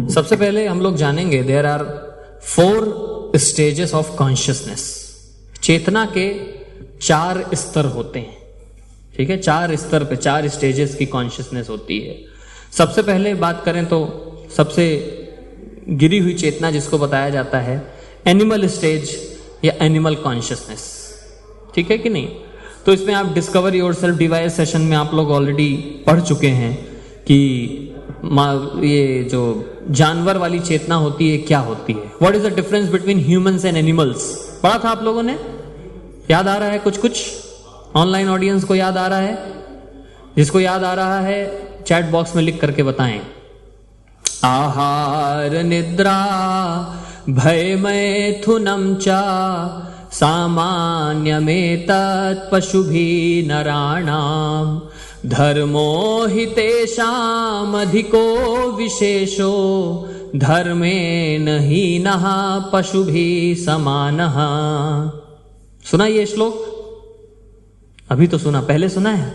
सबसे पहले हम लोग जानेंगे there are 4 stages of consciousness. चेतना के 4 स्तर होते हैं, ठीक है, 4 स्तर पे 4 स्टेजेस की कॉन्शियसनेस होती है। सबसे पहले बात करें तो सबसे गिरी हुई चेतना जिसको बताया जाता है एनिमल स्टेज या एनिमल कॉन्शियसनेस, ठीक है कि नहीं। तो इसमें आप डिस्कवर योरसेल्फ डिवाइस सेशन में आप लोग ऑलरेडी पढ़ चुके हैं कि ये जो जानवर वाली चेतना होती है क्या होती है, what is the difference between humans and animals. पढ़ा था आप लोगों ने, याद आ रहा है कुछ कुछ? ऑनलाइन ऑडियंस को याद आ रहा है? जिसको याद आ रहा है चैट बॉक्स में लिख करके बताएं। आहार निद्रा भय मैथुनम च सामान्यमेतत् पशुभिः नराणाम् धर्मो हि तेषाम् अधिको विशेषो धर्मेण हीनः पशुभिः समानः। सुना ये श्लोक? अभी तो सुना, पहले सुना है?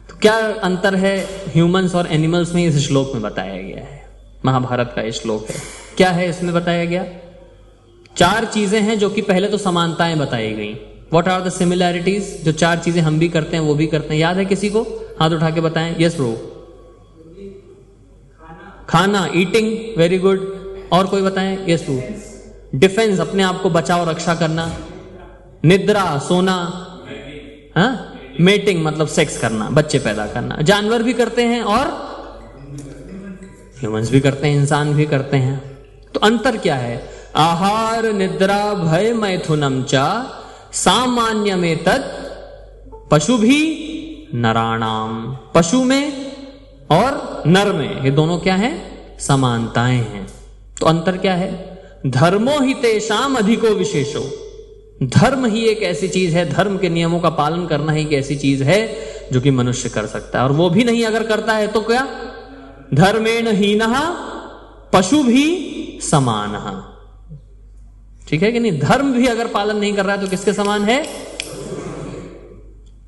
तो क्या अंतर है ह्यूमंस और एनिमल्स में इस श्लोक में बताया गया है? महाभारत का ये श्लोक है, क्या है इसमें बताया गया? 4 चीजें हैं जो कि पहले तो समानताएं बताई गई। What are the similarities? जो 4 चीजें हम भी करते हैं वो भी करते हैं, याद है किसी को? हाथ उठा के बताएं। Yes bro. खाना, ईटिंग, वेरी गुड। और कोई बताएं? Yes bro. डिफेंस, अपने आप को बचाव रक्षा करना। निद्रा, सोना। हाँ, मेटिंग मतलब सेक्स करना, बच्चे पैदा करना। जानवर भी करते हैं और ह्यूमंस भी करते हैं, इंसान भी करते हैं। तो अंतर क्या है? आहार निद्रा भय मैथुनम च सामान्यमेतत् पशुभिः नराणाम। पशु में और नर में ये दोनों क्या है? समानताएं हैं। तो अंतर क्या है? धर्मो हि तेषाम् अधिको विशेषो। धर्म ही एक ऐसी चीज है, धर्म के नियमों का पालन करना ही एक ऐसी चीज है जो कि मनुष्य कर सकता है, और वो भी नहीं अगर करता है तो क्या? धर्मेण हीनः पशुभिः समानः। ठीक है कि नहीं? धर्म भी अगर पालन नहीं कर रहा है तो किसके समान है?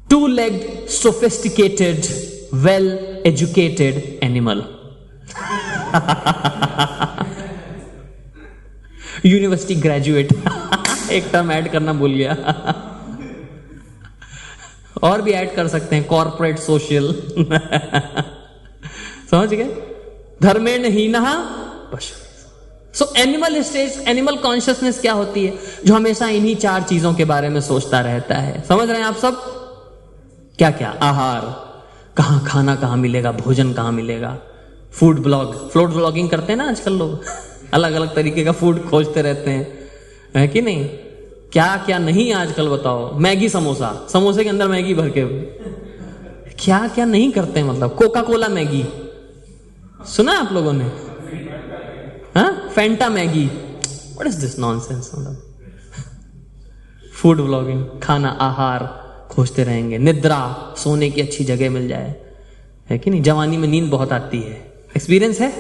2-legged sophisticated well educated animal। University graduate. एक टर्म ऐड करना भूल गया। और भी ऐड कर सकते हैं, कॉर्पोरेट सोशल। समझ गए? धर्मेण हीनः पशु। So animal stage, animal consciousness क्या होती है? जो हमेशा इन्हीं 4 चीजों के बारे में सोचता रहता है। समझ रहे हैं आप सब? क्या क्या? आहार, कहां खाना कहां मिलेगा, भोजन कहां मिलेगा। फूड ब्लॉगिंग करते हैं ना आजकल लोग, अलग अलग तरीके का फूड खोजते रहते हैं, है कि नहीं? क्या क्या नहीं आजकल बताओ। मैगी, समोसा, समोसे के अंदर मैगी भर के, क्या क्या नहीं करते हैं। मतलब कोका कोला मैगी सुना आप लोगों ने? हाँ, Fanta Maggi. What is this nonsense? Food blogging, खाना आहार खोजते रहेंगे। निद्रा, सोने की अच्छी जगह मिल जाए, है कि नहीं? जवानी में नींद बहुत आती है। एक्सपीरियंस है?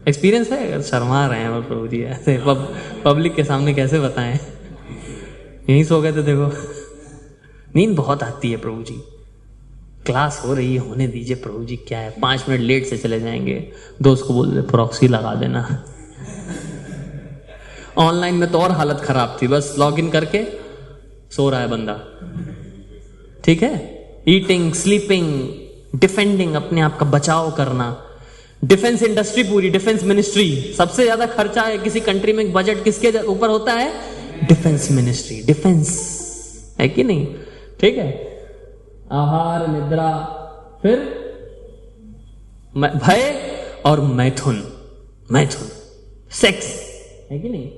एक्सपीरियंस है? अगर शर्मा रहे हैं प्रभु जी, ऐसे पब्लिक के सामने कैसे बताएं? यहीं सो गए थे, देखो नींद बहुत आती है प्रभु जी। क्लास हो रही है, होने दीजिए प्रभु जी, क्या है 5 मिनट लेट से चले जाएंगे। दोस्त को बोल दे प्रॉक्सी लगा देना। ऑनलाइन में तो और हालत खराब थी, बस लॉग इन करके सो रहा है बंदा। ठीक है? ईटिंग, स्लीपिंग, डिफेंडिंग, अपने आप का बचाव करना। डिफेंस इंडस्ट्री, पूरी डिफेंस मिनिस्ट्री, सबसे ज्यादा खर्चा है किसी कंट्री में, बजट किसके ऊपर होता है? Defence ministry. डिफेंस, है कि नहीं? ठीक है? आहार, निद्रा, फिर भय और मैथुन, सेक्स, है कि नहीं?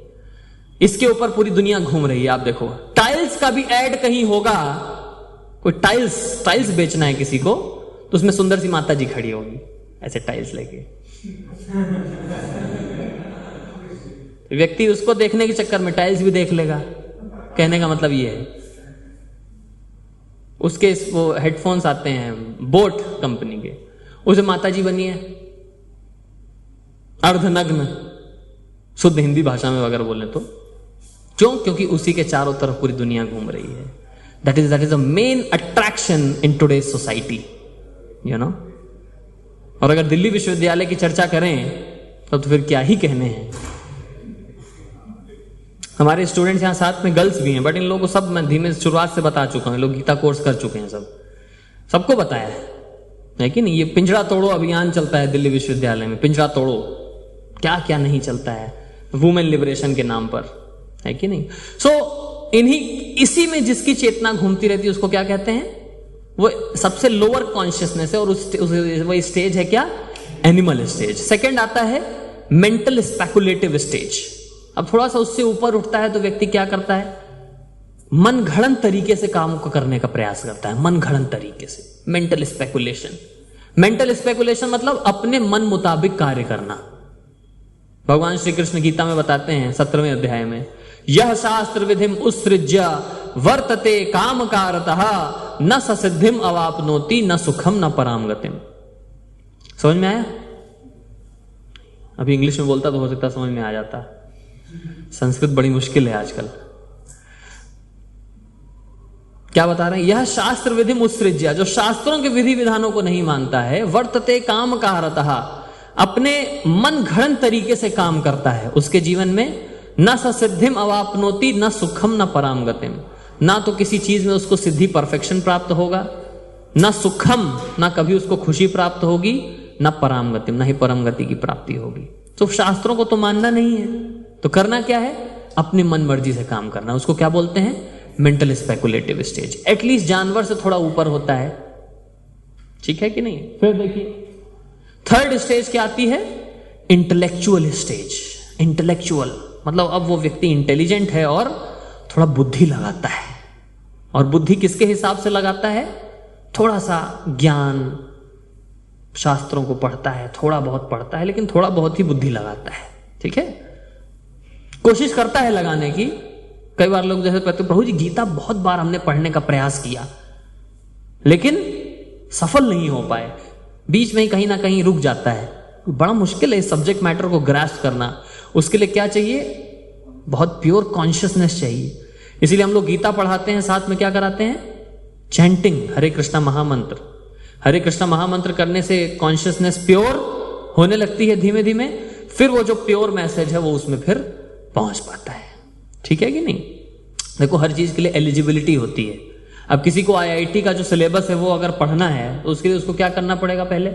इसके ऊपर पूरी दुनिया घूम रही है। आप देखो, टाइल्स का भी ऐड कहीं होगा, कोई टाइल्स बेचना है किसी को, तो उसमें सुंदर सी माता जी खड़ी होगी ऐसे टाइल्स लेके। व्यक्ति उसको देखने के चक्कर में टाइल्स भी देख लेगा। कहने का मतलब ये है, उसके वो हेडफोन्स आते हैं बोट कंपनी के, उसे माता जी बनी है अर्धनग्न, शुद्ध हिंदी भाषा में अगर बोले तो। क्यों? क्योंकि उसी के चारों तरफ पूरी दुनिया घूम रही है। That is a main attraction in today's society, you know. और अगर दिल्ली विश्वविद्यालय की चर्चा करें तो फिर क्या ही कहने हैं। हमारे स्टूडेंट्स यहाँ साथ में गर्ल्स भी हैं, बट इन लोगों को सब मैं धीमे शुरुआत से बता चुका हूँ। लोग गीता कोर्स कर चुके हैं, सबको बताया है कि नहीं। ये पिंजरा तोड़ो अभियान चलता है दिल्ली विश्वविद्यालय में, पिंजरा तोड़ो, क्या क्या नहीं चलता है वुमेन लिबरेशन के नाम पर, है कि नहीं। सो इसी में जिसकी चेतना घूमती रहती है उसको क्या कहते हैं, वो सबसे लोअर कॉन्शियसनेस है, और वो स्टेज है क्या, एनिमल स्टेज। सेकंड आता है मेंटल स्पेकुलेटिव स्टेज। अब थोड़ा सा उससे ऊपर उठता है तो व्यक्ति क्या करता है, मन घड़न तरीके से काम को करने का प्रयास करता है, मन घड़न तरीके से, मेंटल स्पेकुलेशन। मेंटल स्पेकुलेशन मतलब अपने मन मुताबिक कार्य करना। भगवान श्री कृष्ण गीता में बताते हैं 17वें अध्याय में, यह शास्त्र विधिम उत्सृज्य वर्तते कामकारतः न ससिद्धिम अवापनोति न सुखम न पराम गतिम। समझ में आया? अभी इंग्लिश में बोलता तो हो सकता समझ में आ जाता, संस्कृत बड़ी मुश्किल है आजकल। क्या बता रहे हैं, यह शास्त्र विधिम उत्सृज्य, जो शास्त्रों के विधि विधानों को नहीं मानता है, वर्तते कामकारतः, अपने मन घड़न तरीके से काम करता है, उसके जीवन में न ससिद्धिम अवापनोति न सुखम न पराम गतिम, ना तो किसी चीज में उसको सिद्धि परफेक्शन प्राप्त होगा, न सुखम, ना कभी उसको खुशी प्राप्त होगी, न पराम गतिम, ना ही परम गति की प्राप्ति होगी। तो शास्त्रों को तो मानना नहीं है, तो करना क्या है, अपनी मन मर्जी से काम करना। उसको क्या बोलते हैं, मेंटल स्पेकुलेटिव स्टेज। एटलीस्ट जानवर से थोड़ा ऊपर होता है, ठीक है कि नहीं। फिर देखिए थर्ड स्टेज क्या आती है, इंटेलेक्चुअल स्टेज। इंटेलेक्चुअल मतलब अब वो व्यक्ति इंटेलिजेंट है और थोड़ा बुद्धि लगाता है। और बुद्धि किसके हिसाब से लगाता है, थोड़ा सा ज्ञान, शास्त्रों को पढ़ता है, थोड़ा बहुत पढ़ता है, लेकिन थोड़ा बहुत ही बुद्धि लगाता है, ठीक है, कोशिश करता है लगाने की। कई बार लोग जैसे कहते हैं, प्रभु जी गीता बहुत बार हमने पढ़ने का प्रयास किया लेकिन सफल नहीं हो पाए, बीच में ही कहीं ना कहीं रुक जाता है। बड़ा मुश्किल है इस सब्जेक्ट मैटर को ग्रास्प करना। उसके लिए क्या चाहिए, बहुत प्योर कॉन्शियसनेस चाहिए। इसीलिए हम लोग गीता पढ़ाते हैं, साथ में क्या कराते हैं, चैंटिंग, हरे कृष्णा महामंत्र। हरे कृष्णा महामंत्र करने से कॉन्शियसनेस प्योर होने लगती है धीमे धीमे, फिर वो जो प्योर मैसेज है वो उसमें फिर पहुंच पाता है, ठीक है कि नहीं। देखो हर चीज के लिए एलिजिबिलिटी होती है। अब किसी को आईआईटी का जो सिलेबस है वो अगर पढ़ना है तो उसके लिए उसको क्या करना पड़ेगा, पहले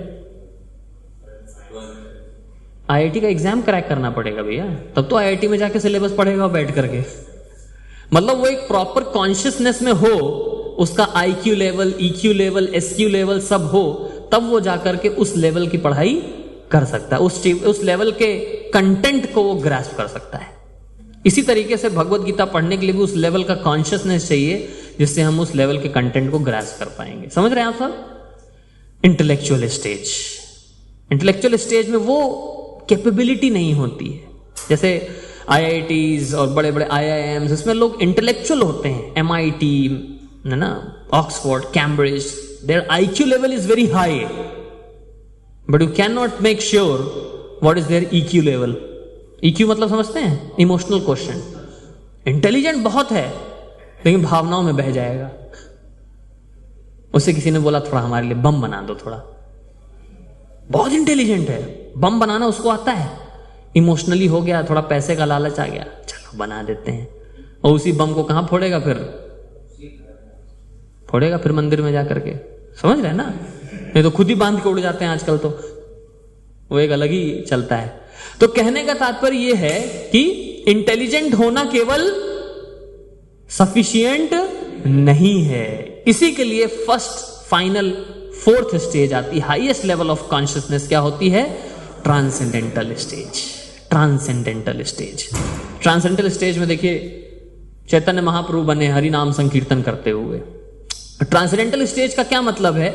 आईआईटी का एग्जाम क्रैक करना पड़ेगा भैया, तब तो आईआईटी में जाके सिलेबस पढ़ेगा बैठ करके। मतलब वो एक प्रॉपर कॉन्शियसनेस में हो, उसका IQ level, EQ level, SQ level सब हो, तब वो जाकर के उस लेवल की पढ़ाई कर सकता है, उस लेवल के कंटेंट को वो ग्रास्प कर सकता है। इसी तरीके से भगवत गीता पढ़ने के लिए भी उस लेवल का कॉन्शियसनेस चाहिए जिससे हम उस लेवल के कंटेंट को ग्रास्प कर पाएंगे। समझ रहे हैं आप सब। इंटेलेक्चुअल स्टेज, इंटेलेक्चुअल स्टेज में वो कैपेबिलिटी नहीं होती है। जैसे आईआईटीज और बड़े बड़े आईआईएम्स, इसमें लोग इंटेलेक्चुअल होते हैं, एमआईटी है ना, Oxford, Cambridge, their IQ level is very high, but you can not make sure what is their EQ level. EQ मतलब समझते हैं, इमोशनल क्वेश्चन। इंटेलिजेंट बहुत है लेकिन भावनाओं में बह जाएगा। उससे किसी ने बोला थोड़ा हमारे लिए बम बना दो, थोड़ा, बहुत इंटेलिजेंट है, बम बनाना उसको आता है, इमोशनली हो गया, थोड़ा पैसे का लालच आ गया, चलो बना देते हैं। और उसी बम को कहां फोड़ेगा, फिर फोड़ेगा फिर मंदिर में जाकर के, समझ रहे हैं ना। नहीं तो खुद ही बांध के उड़ जाते हैं आजकल, तो वो एक अलग ही चलता है। तो कहने का तात्पर्य यह है कि इंटेलिजेंट होना केवल सफिशिएंट नहीं है। इसी के लिए फर्स्ट, फाइनल, फोर्थ स्टेज आती है, हाईएस्ट लेवल ऑफ कॉन्शियसनेस क्या होती है, transcendental stage. Transcendental stage, transcendental stage में देखिए चैतन्य महाप्रभु बने हरि नाम संकीर्तन करते हुए। ट्रांसेंडेंटल स्टेज का क्या मतलब है,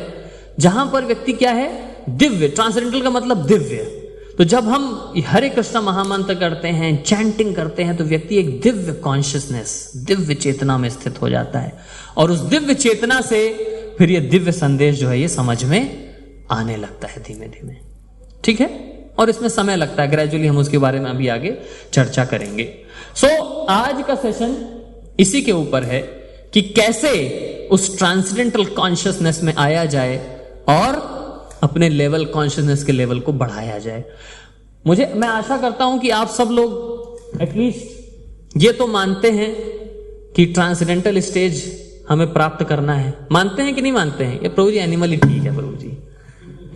जहां पर व्यक्ति क्या है, दिव्य। ट्रांसेंडेंटल का मतलब दिव्य। तो जब हम हरे कृष्णा महामंत्र करते हैं, चैंटिंग करते हैं, तो व्यक्ति एक दिव्य कॉन्शियसनेस, दिव्य चेतना में स्थित हो जाता है। और उस दिव्य चेतना से फिर ये दिव्य संदेश जो है ये समझ में आने लगता है धीमे धीमे, ठीक है। और इसमें समय लगता है, ग्रेजुअली हम उसके बारे में अभी आगे चर्चा करेंगे। सो आज का सेशन इसी के ऊपर है कि कैसे उस ट्रांसेंडेंटल कॉन्शियसनेस में आया जाए और अपने लेवल, कॉन्शियसनेस के लेवल को बढ़ाया जाए। मैं आशा करता हूं कि आप सब लोग एटलीस्ट ये तो मानते हैं कि ट्रांसेंडेंटल स्टेज हमें प्राप्त करना है। मानते हैं कि नहीं मानते हैं? ये प्रभु जी एनिमल ही ठीक है, प्रभु जी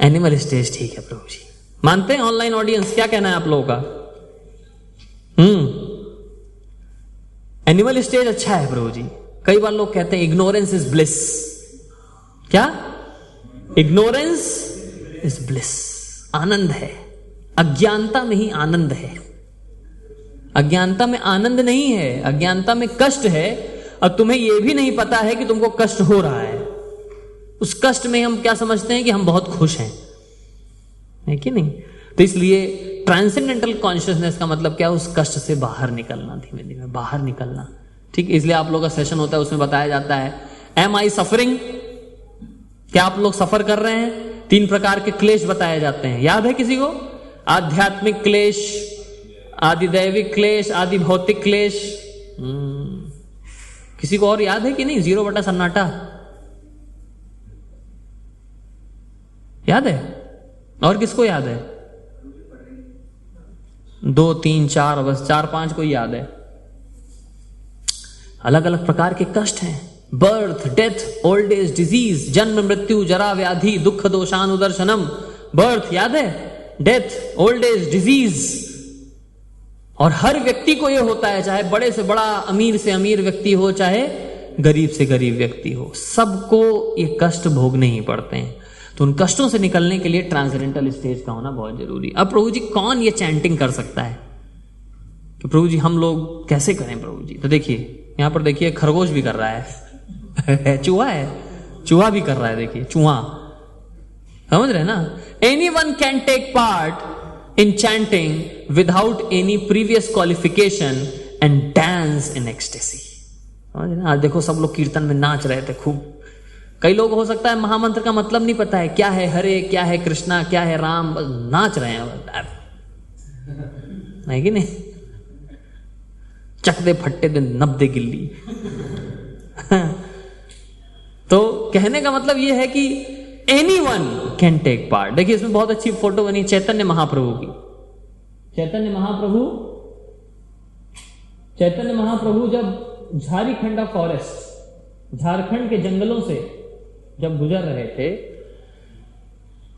एनिमल स्टेज ठीक है प्रभु जी। मानते हैं? ऑनलाइन ऑडियंस क्या कहना है आप लोगों का? एनिमल स्टेज अच्छा है प्रभु जी। कई बार लोग कहते हैं इग्नोरेंस इज ब्लिस। क्या? इग्नोरेंस इज ब्लिस, आनंद है। अज्ञानता में ही आनंद है। अज्ञानता में आनंद नहीं है, अज्ञानता में कष्ट है। और तुम्हें यह भी नहीं पता है कि तुमको कष्ट हो रहा है। उस कष्ट में हम क्या समझते हैं कि हम बहुत खुश हैं, है कि नहीं? तो इसलिए ट्रांसेंडेंटल कॉन्शियसनेस का मतलब क्या? उस कष्ट से बाहर निकलना, धीमे धीमे बाहर निकलना। ठीक, इसलिए आप लोगों का सेशन होता है, उसमें बताया जाता है एम आई सफरिंग? क्या आप लोग सफर कर रहे हैं? 3 प्रकार के क्लेश बताए जाते हैं, याद है किसी को? आध्यात्मिक क्लेश, आदिदैविक क्लेश, आदि भौतिक क्लेश। किसी को और याद है कि नहीं? 0 बटा सन्नाटा याद है? और किसको याद है? 2, 3, 4, बस 4-5 को याद है। अलग अलग प्रकार के कष्ट हैं। Birth, death, old age, disease, जन्म, मृत्यु, जरा, व्याधि, दुख, दोषानुदर्शनम। बर्थ याद है? Death, old age, disease. और हर व्यक्ति को यह होता है, चाहे बड़े से बड़ा, अमीर से अमीर व्यक्ति हो, चाहे गरीब से गरीब व्यक्ति हो, सबको ये कष्ट भोगने ही पड़ते हैं। तो उन कष्टों से निकलने के लिए ट्रांसेंडेंटल स्टेज का होना बहुत जरूरी। अब प्रभु जी कौन ये चैंटिंग कर सकता है कि प्रभु जी हम लोग कैसे करें प्रभु जी? तो देखिए यहां पर, देखिए खरगोश भी कर रहा है चूहा है, चूहा भी कर रहा है, देखिए चूहा, समझ रहे हैं ना? Anyone can take part in chanting without any previous qualification and dance in ecstasy. समझ रहे हैं? आज देखो सब लोग कीर्तन में नाच रहे थे खूब। कई लोग हो सकता है महामंत्र का मतलब नहीं पता है, क्या है हरे, क्या है कृष्णा, क्या है राम, बस नाच रहे हैं, नहीं कि नहीं? चक दे फट्टे दे नब दे गिल्ली तो कहने का मतलब यह है कि एनीवन कैन टेक पार्ट। देखिए इसमें बहुत अच्छी फोटो बनी चैतन्य महाप्रभु की। चैतन्य महाप्रभु जब झारखंड फॉरेस्ट, झारखंड के जंगलों से जब गुजर रहे थे,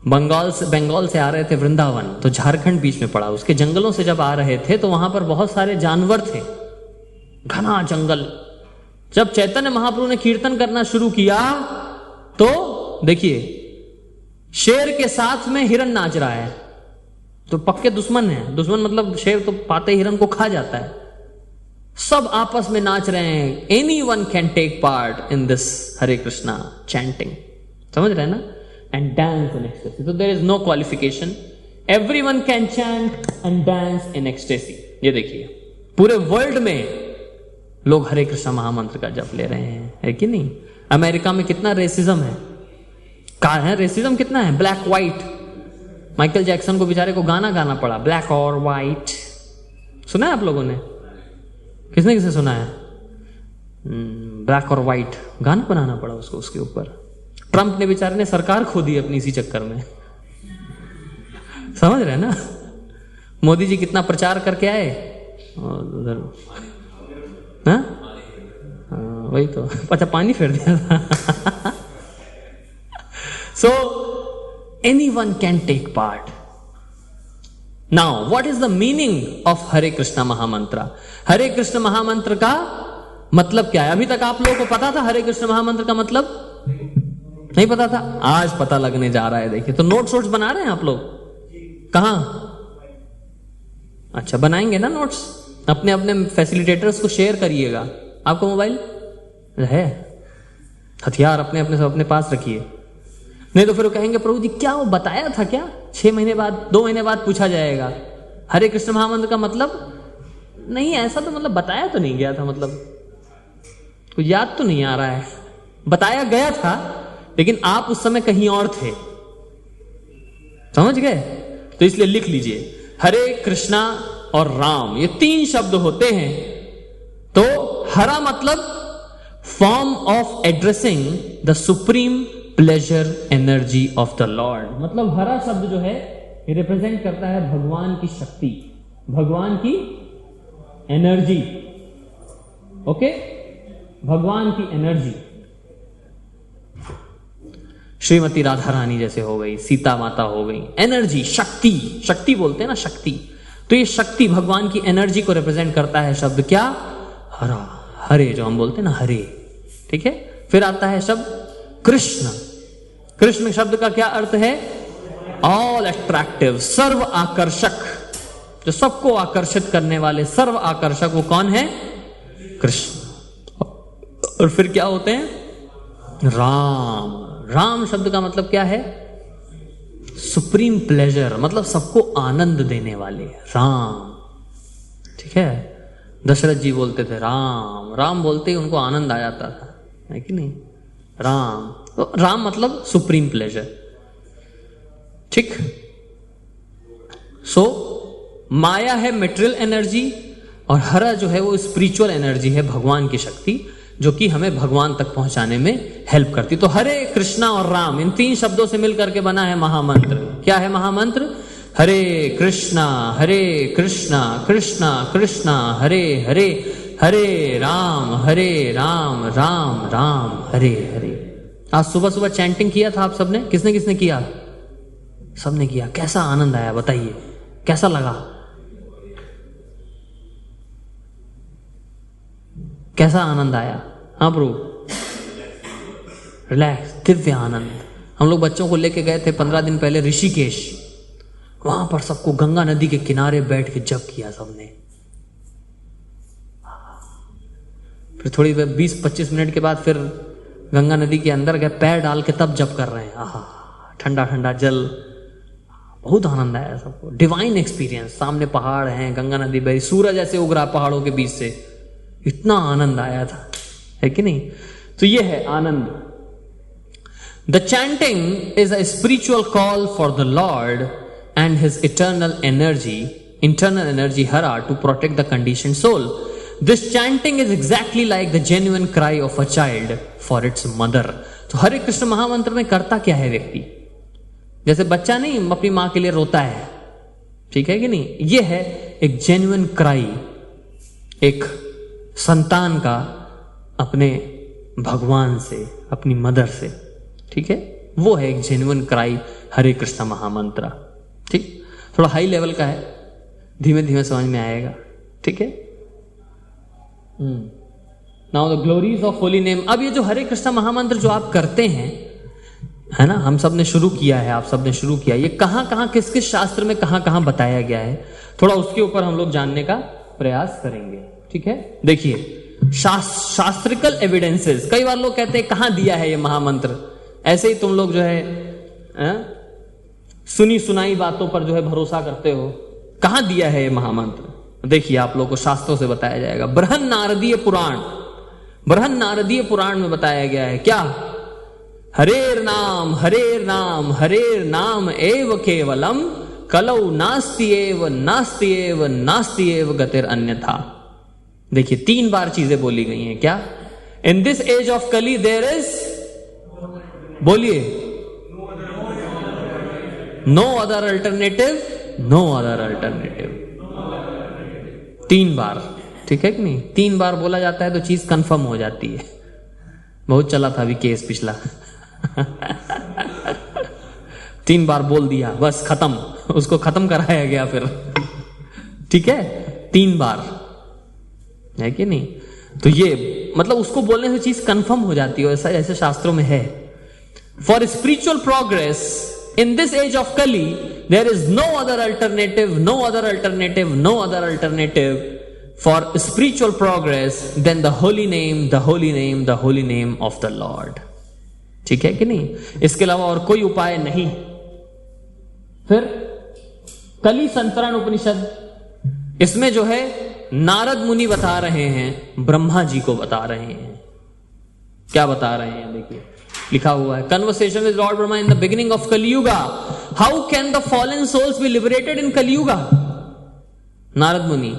बंगाल से आ रहे थे वृंदावन, तो झारखंड बीच में पड़ा। उसके जंगलों से जब आ रहे थे तो वहां पर बहुत सारे जानवर थे, घना जंगल। जब चैतन्य महाप्रभु ने कीर्तन करना शुरू किया तो देखिए शेर के साथ में हिरन नाच रहा है। तो पक्के दुश्मन है, दुश्मन मतलब शेर तो पाते हिरन को खा जाता है। सब आपस में नाच रहे हैं। Anyone can take part in this Hare Krishna chanting, समझ रहे हैं ना? And dance in ecstasy. तो there is no qualification, everyone can chant and dance in ecstasy. ये देखिए पूरे वर्ल्ड में लोग हरे कृष्णा महामंत्र का जप ले रहे हैं, है कि नहीं? अमेरिका में कितना रेसिज्म है, कहा है रेसिज्म कितना है, ब्लैक व्हाइट। माइकल जैक्सन को बेचारे को गाना गाना पड़ा, ब्लैक और व्हाइट। सुना है आप लोगों ने? किसने किसने सुना है? ब्लैक और व्हाइट गाना बनाना पड़ा उसको, उसके ऊपर। ट्रंप ने बेचारे ने सरकार खो दी अपनी इसी चक्कर में, समझ रहे हैं ना? मोदी जी कितना प्रचार करके आए उधर, वही तो, अच्छा पानी फेर दिया था so anyone can take part. Now what is the meaning of Hare Krishna mahamantra? Hare Krishna महामंत्र का मतलब क्या है? अभी तक आप लोगों को पता था हरे कृष्ण महामंत्र का मतलब? नहीं पता था? आज पता लगने जा रहा है। देखिए तो नोट्स बना रहे हैं आप लोग? कहां? अच्छा बनाएंगे ना नोट्स, अपने अपने फैसिलिटेटर्स को शेयर करिएगा। आपको मोबाइल है, हथियार अपने अपने सब अपने पास रखिए, नहीं तो फिर वो कहेंगे प्रभु जी क्या वो बताया था क्या? 6 महीने बाद, 2 महीने बाद पूछा जाएगा हरे कृष्ण महामंत्र का मतलब? नहीं ऐसा तो मतलब बताया तो नहीं गया था, मतलब कुछ याद तो नहीं आ रहा है। बताया गया था लेकिन आप उस समय कहीं और थे, समझ गए? तो इसलिए लिख लीजिए हरे कृष्णा और राम, ये 3 शब्द होते हैं। तो हरा मतलब form of addressing the supreme pleasure energy of the Lord. मतलब हरा शब्द जो है ये रिप्रेजेंट करता है भगवान की शक्ति, भगवान की एनर्जी। ओके, भगवान की एनर्जी। श्रीमती राधा रानी जैसे हो गई, सीता माता हो गई, एनर्जी, शक्ति, शक्ति बोलते हैं ना, शक्ति। तो ये शक्ति, भगवान की एनर्जी को रिप्रेजेंट करता है शब्द क्या? हरा, हरे, जो हम बोलते हैं ना, हरे। ठीक है, फिर आता है शब्द कृष्ण। कृष्ण शब्द का क्या अर्थ है? ऑल अट्रैक्टिव, सर्व आकर्षक, जो सबको आकर्षित करने वाले, सर्व आकर्षक, वो कौन है? कृष्ण। और फिर क्या होते हैं? राम। राम शब्द का मतलब क्या है? सुप्रीम प्लेजर, मतलब सबको आनंद देने वाले, राम। ठीक है, दशरथ जी बोलते थे राम, राम बोलते ही उनको आनंद आ जाता था, है कि नहीं? राम, तो राम मतलब सुप्रीम प्लेजर। ठीक। सो माया है मेटेरियल एनर्जी, और हरा जो है वो स्पिरिचुअल एनर्जी है, भगवान की शक्ति, जो कि हमें भगवान तक पहुंचाने में हेल्प करती। तो हरे, कृष्णा और राम, इन तीन शब्दों से मिलकर के बना है महामंत्र। क्या है महामंत्र? हरे कृष्णा कृष्णा कृष्णा हरे हरे, हरे राम राम राम हरे हरे। आज सुबह सुबह चैंटिंग किया था आप सबने? किसने किसने किया? सबने किया। कैसा आनंद आया बताइए, कैसा लगा? कैसा आनंद आया? हाँ ब्रो, रिलैक्स, दिव्य आनंद। हम लोग बच्चों को लेके गए थे 15 दिन पहले ऋषिकेश, वहां पर सबको गंगा नदी के किनारे बैठ के जप किया सबने। फिर थोड़ी 20-25 मिनट के बाद फिर गंगा नदी के अंदर गए, पैर डाल के तब जप कर रहे हैं। आहा, ठंडा ठंडा जल, बहुत आनंद आया सबको। डिवाइन एक्सपीरियंस, सामने पहाड़ हैं, गंगा नदी बह रही, सूरज ऐसे उग रहा पहाड़ों के बीच से, इतना आनंद आया था, है कि नहीं? तो ये है आनंद। The chanting is a spiritual call for the lord and his eternal energy Hara to protect the condition soul. This chanting is exactly like the genuine cry of a child for its mother. तो हरे कृष्ण महामंत्र में करता क्या है व्यक्ति? जैसे बच्चा नहीं अपनी मां के लिए रोता है, ठीक है कि नहीं? ये है एक जेन्युइन क्राई, एक संतान का अपने भगवान से, अपनी मदर से, ठीक है? वो है एक जेन्युइन क्राई, हरे कृष्ण महामंत्र। ठीक, थोड़ा हाई लेवल का है, धीमे धीमे समझ में आएगा, ठीक है? Now the glories of holy name. अब ये जो हरे कृष्ण महामंत्र जो आप करते हैं, है ना, हम सब ने शुरू किया है, आप सब ने शुरू किया, ये कहां कहां, किस किस शास्त्र में कहां कहां बताया गया है, थोड़ा उसके ऊपर हम लोग जानने का प्रयास करेंगे, ठीक है? देखिए, शास्त्रिकल एविडेंसेस, कई बार लोग कहते हैं कहां दिया है ये महामंत्र, ऐसे ही तुम लोग जो है सुनी सुनाई बातों पर जो है भरोसा करते हो, कहां दिया है ये महामंत्र? देखिए, आप लोग को शास्त्रों से बताया जाएगा। बृहन नारदीय पुराण में बताया गया है क्या? हरेर नाम एव केवलम कलौ नास्ति एव गतिर अन्यथा। देखिए, 3 बार चीजें बोली गई हैं क्या? In this age of Kali there is, बोलिए, no other alternative, no other alternative. 3 बार, ठीक है कि नहीं? 3 बार बोला जाता है तो चीज कंफर्म हो जाती है। बहुत चला था अभी केस पिछला 3 बार बोल दिया, बस खत्म, उसको खत्म कराया गया फिर, ठीक है? 3 बार, है कि नहीं? तो ये मतलब उसको बोलने से चीज कंफर्म हो जाती है, ऐसा ऐसे शास्त्रों में है। For spiritual progress in this age of Kali there is no other alternative for spiritual progress than the holy name of the lord. ठीक है कि नहीं? इसके अलावा और कोई उपाय नहीं। फिर कली संतरण उपनिषद, इसमें जो है नारद मुनि बता रहे हैं, ब्रह्मा जी को बता रहे हैं। क्या बता रहे हैं? देखिए, लिखा हुआ है, conversation with lord Brahma in the beginning of Kaliyuga. How can the fallen souls be liberated in Kaliyuga? Narada Muni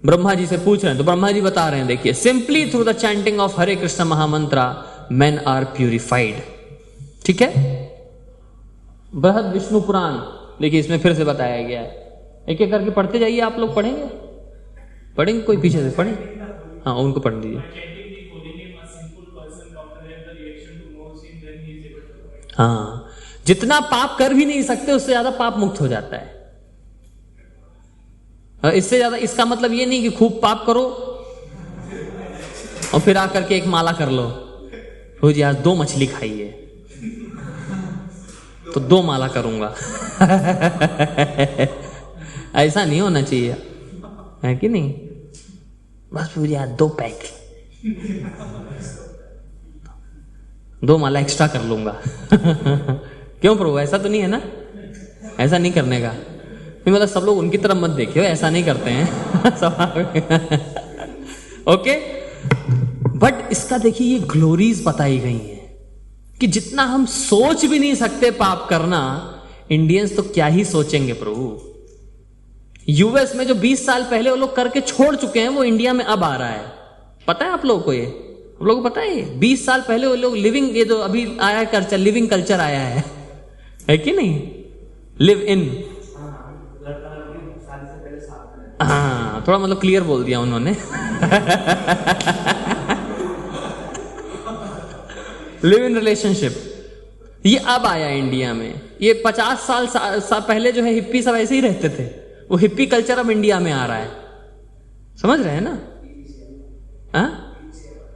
Brahma जी से पूछ रहे हैं, तो ब्रह्मा जी बता रहे हैं, देखिए, simply through the chanting of Hare Krishna mahamantra men are purified। ठीक है, बृहद विष्णु पुराण देखिए, इसमें फिर से बताया गया है। एक एक करके पढ़ते जाइए, आप लोग पढ़ेंगे, पढ़ेंगे कोई पीछे से पढ़े, हाँ उनको पढ़ लीजिए। हाँ, जितना पाप कर भी नहीं सकते उससे ज्यादा पाप मुक्त हो जाता है। इससे ज्यादा, इसका मतलब ये नहीं कि खूब पाप करो और फिर आकर के एक माला कर लो, रोज आज 2 मछली खाइए तो 2 माला करूंगा। ऐसा नहीं होना चाहिए, है कि नहीं? बस पूरी आज 2 पैक, 2 माला एक्स्ट्रा कर लूंगा। क्यों प्रभु, ऐसा तो नहीं है ना? ऐसा नहीं करने का नहीं, मतलब सब लोग उनकी तरफ मत देखियो, ऐसा नहीं करते हैं। ओके, बट इसका देखिए ये ग्लोरीज बताई गई हैं कि जितना हम सोच भी नहीं सकते पाप करना, इंडियंस तो क्या ही सोचेंगे प्रभु। यूएस में जो 20 साल पहले वो लोग करके छोड़ चुके हैं, वो इंडिया में अब आ रहा है। पता है आप लोगों को ये? आप लोगों को पता है? 20 साल पहले वो लोग लिविंग, ये जो अभी आया है कल्चर, लिविंग कल्चर आया है कि नहीं? लिव इन, हाँ थोड़ा मतलब क्लियर बोल दिया उन्होंने। लिव इन रिलेशनशिप, ये अब आया इंडिया में। ये 50 साल पहले जो है हिप्पी सब ऐसे ही रहते थे, वो हिप्पी कल्चर अब इंडिया में आ रहा है। समझ रहे हैं ना?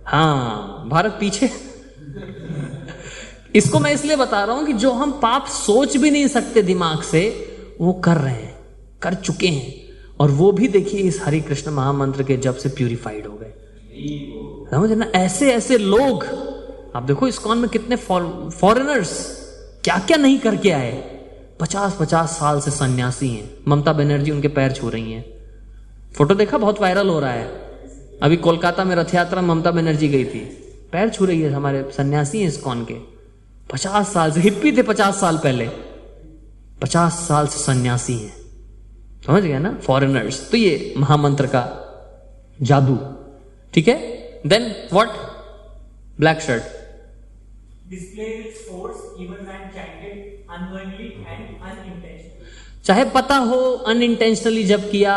हाँ, भारत पीछे। इसको मैं इसलिए बता रहा हूं कि जो हम पाप सोच भी नहीं सकते दिमाग से, वो कर रहे हैं, कर चुके हैं। और वो भी देखिए इस हरि कृष्ण महामंत्र के जब से प्यूरिफाइड हो गए। समझ ना? ऐसे ऐसे लोग, आप देखो इस्कॉन में कितने फॉरेनर्स क्या क्या नहीं करके आए। 50-50 साल से सन्यासी हैं। ममता बनर्जी उनके पैर छू रही हैं। फोटो देखा, बहुत वायरल हो रहा है। अभी कोलकाता में रथ यात्रा ममता बनर्जी गई थी, पैर छू रही है। हमारे सन्यासी हैं इस्कॉन के, 50 साल से, हिप्पी थे 50 साल पहले, 50 साल से सन्यासी हैं। समझ गया ना? फॉरेनर्स। तो ये महामंत्र का जादू, ठीक है। Then what? Black shirt, displays its force even when chanted unknowingly and unintentionally. चाहे पता हो, अनइंटेंशनली जब किया,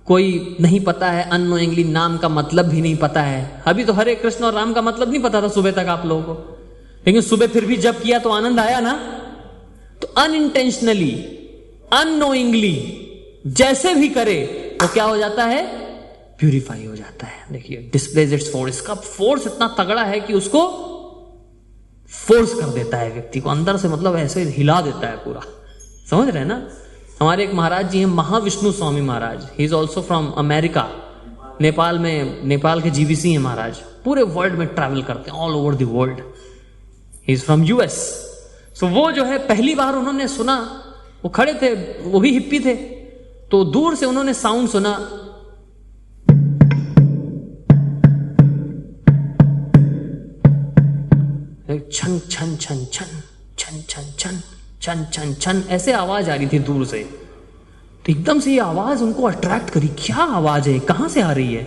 कोई नहीं पता है, अननोइंगली नाम का मतलब भी नहीं पता है। अभी तो हरे कृष्ण और राम का मतलब नहीं पता था सुबह तक आप लोगों को, लेकिन सुबह फिर भी जब किया तो आनंद आया ना। तो अनइंटेंशनली, अननोइंगली जैसे भी करे वो क्या हो जाता है? प्यूरिफाई हो जाता है। देखिए, डिस्प्लेज इट्स फोर्स, इसका फोर्स इतना तगड़ा है कि उसको फोर्स कर देता है व्यक्ति को अंदर से, मतलब ऐसे हिला देता है पूरा। समझ रहे हैं ना? हमारे एक महाराज जी हैं, Mahavishnu Swami Maharaj. He is also from America. Nepal में, नेपाल के जीवीसी हैं महाराज। पूरे वर्ल्ड में ट्रैवल करते हैं, all over the world. He is from US. So वो जो है, पहली बार उन्होंने सुना, वो खड़े थे, वो भी हिप्पी थे, तो दूर से उन्होंने साउंड सुना, छन छन छन छन छन छन छन छन छन छन ऐसे आवाज आ रही थी दूर से। तो एकदम से ये आवाज उनको अट्रैक्ट करी। क्या आवाज है, कहां से आ रही है?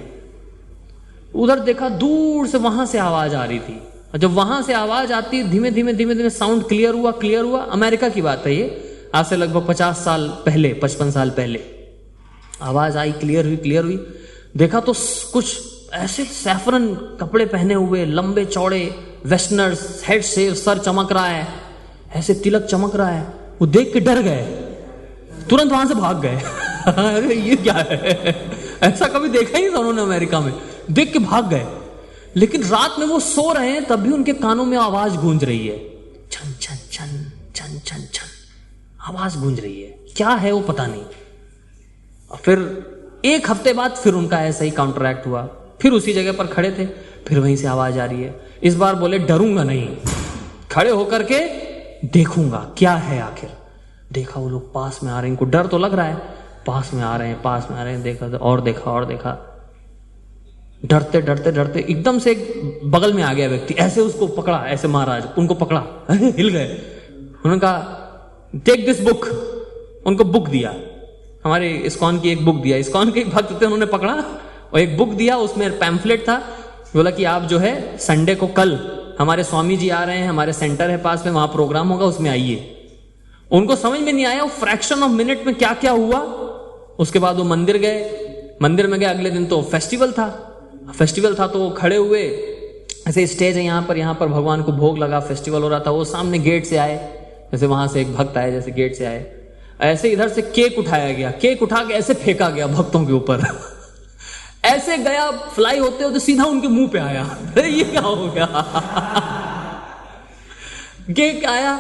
उधर देखा, दूर से वहां से आवाज आ रही थी। और जब वहां से आवाज आती, धीमे धीमे धीमे धीमे साउंड क्लियर हुआ, क्लियर हुआ। अमेरिका की बात है ये, आज से लगभग 50 साल पहले, 55 साल पहले आवाज आई, क्लियर हुई, क्लियर हुई। देखा तो कुछ ऐसे सैफरन कपड़े पहने हुए, लंबे चौड़े वेस्टर्नर्स, हेड से सर चमक रहा है, ऐसे तिलक चमक रहा है। वो देख के डर गए, तुरंत वहां से भाग गए। अरे ये क्या है? ऐसा कभी देखा ही नहीं था उन्होंने अमेरिका में। देख के भाग गए। लेकिन रात में वो सो रहे हैं, तब भी उनके कानों में आवाज गूंज रही है, छन छन छन छन छन छन आवाज गूंज रही है। क्या है वो पता नहीं। और फिर 1 हफ्ते बाद फिर उनका ऐसा ही काउंटरैक्ट हुआ। फिर उसी जगह पर खड़े थे, फिर वहीं से आवाज आ रही है। इस बार बोले डरूंगा नहीं, खड़े होकर के देखूंगा क्या है आखिर। देखा वो लोग पास में आ रहे हैं, इनको डर तो लग रहा है, पास में आ रहे हैं, पास में आ रहे हैं। देखा और देखा और देखा, डरते डरते डरते एकदम से एक बगल में आ गया व्यक्ति, ऐसे उसको पकड़ा, ऐसे महाराज उनको पकड़ा, हिल गए। उन्होंने कहा टेक दिस बुक, उनको बुक दिया। हमारे इस्कॉन की एक बुक दिया, इस्कॉन के एक भक्त थे, उन्होंने पकड़ा और एक बुक दिया, उसमें पैम्फलेट था। बोला कि आप जो है संडे को, कल हमारे स्वामी जी आ रहे हैं, हमारे सेंटर है पास में, वहां प्रोग्राम होगा, उसमें आइए। उनको समझ में नहीं आया वो फ्रैक्शन ऑफ मिनट में क्या क्या हुआ। उसके बाद वो मंदिर गए, मंदिर में गए, अगले दिन तो फेस्टिवल था तो वो खड़े हुए, ऐसे स्टेज है यहाँ पर भगवान को भोग लगा, फेस्टिवल हो रहा था। वो सामने गेट से आए, जैसे वहां से एक भक्त आए, जैसे गेट से आए, ऐसे इधर से केक उठाया गया, केक उठा के ऐसे फेंका गया भक्तों के ऊपर ऐसे गया, फ्लाई होते होते सीधा उनके मुंह पे आया। ये क्या हो गया? केक आया,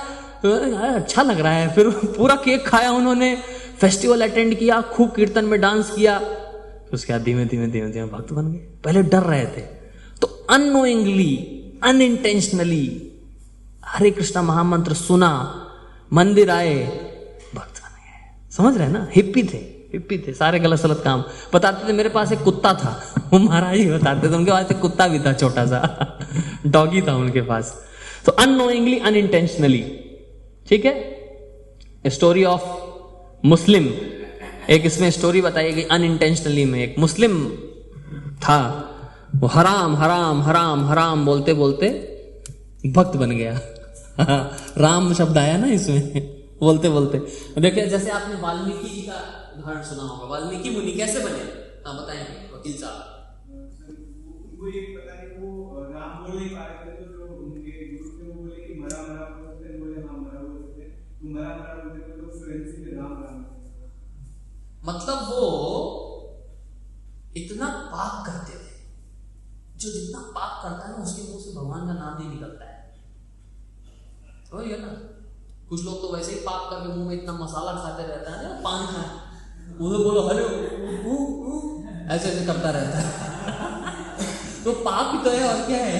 अच्छा लग रहा है। फिर पूरा केक खाया उन्होंने, फेस्टिवल अटेंड किया, खूब कीर्तन में डांस किया। उसके बाद धीमे धीमे भक्त बन गए। पहले डर रहे थे, तो अननोइंगली, अनइंटेंशनली हरे कृष्णा महामंत्र सुना, मंदिर आए, भक्त बन गए। समझ रहे ना? हिप्पी थे, सारे गलत सलत काम बताते थे। मेरे पास एक कुत्ता था, वो महाराज ही बताते थे, उनके पास एक कुत्ता भी था, छोटा सा डॉगी था उनके पास। तो अननोइंगली, अनइंटेंशनली, ठीक है। स्टोरी ऑफ मुस्लिम, एक इसमें स्टोरी बताई गई अनइंटेंशनली में। एक मुस्लिम था, वो हराम हराम हराम हराम बोलते बोलते भक्त बन गया। राम शब्द आया ना इसमें, बोलते बोलते। देखिए, जैसे आपने वाल्मीकि जी का उदाहरण सुना होगा। वाल्मीकि मुनि कैसे बने? हाँ बताएंगे वकील साहब। उनको ये पता नहीं, वो राम बोल नहीं पा रहे थे, तो जो उनके गुरु थे वो बोले कि मरा मरा बोलते हैं, बोले हाँ मरा बोलते हैं, तो मरा मरा बोलते हैं, तो फ्लुएंसी में राम राम। मतलब वो इतना पाप करते थे, जो जितना पाप करता है ना उसके मुंह से भगवान का नाम नहीं निकलता है। तो ये ना, कुछ लोग तो वैसे ही पाप करके मुंह में इतना मसाला खाते रहता है ना, पान खाए, उधर बोलो हरे ऐसे ऐसे करता रहता है। तो पाप ही तो है, और क्या है?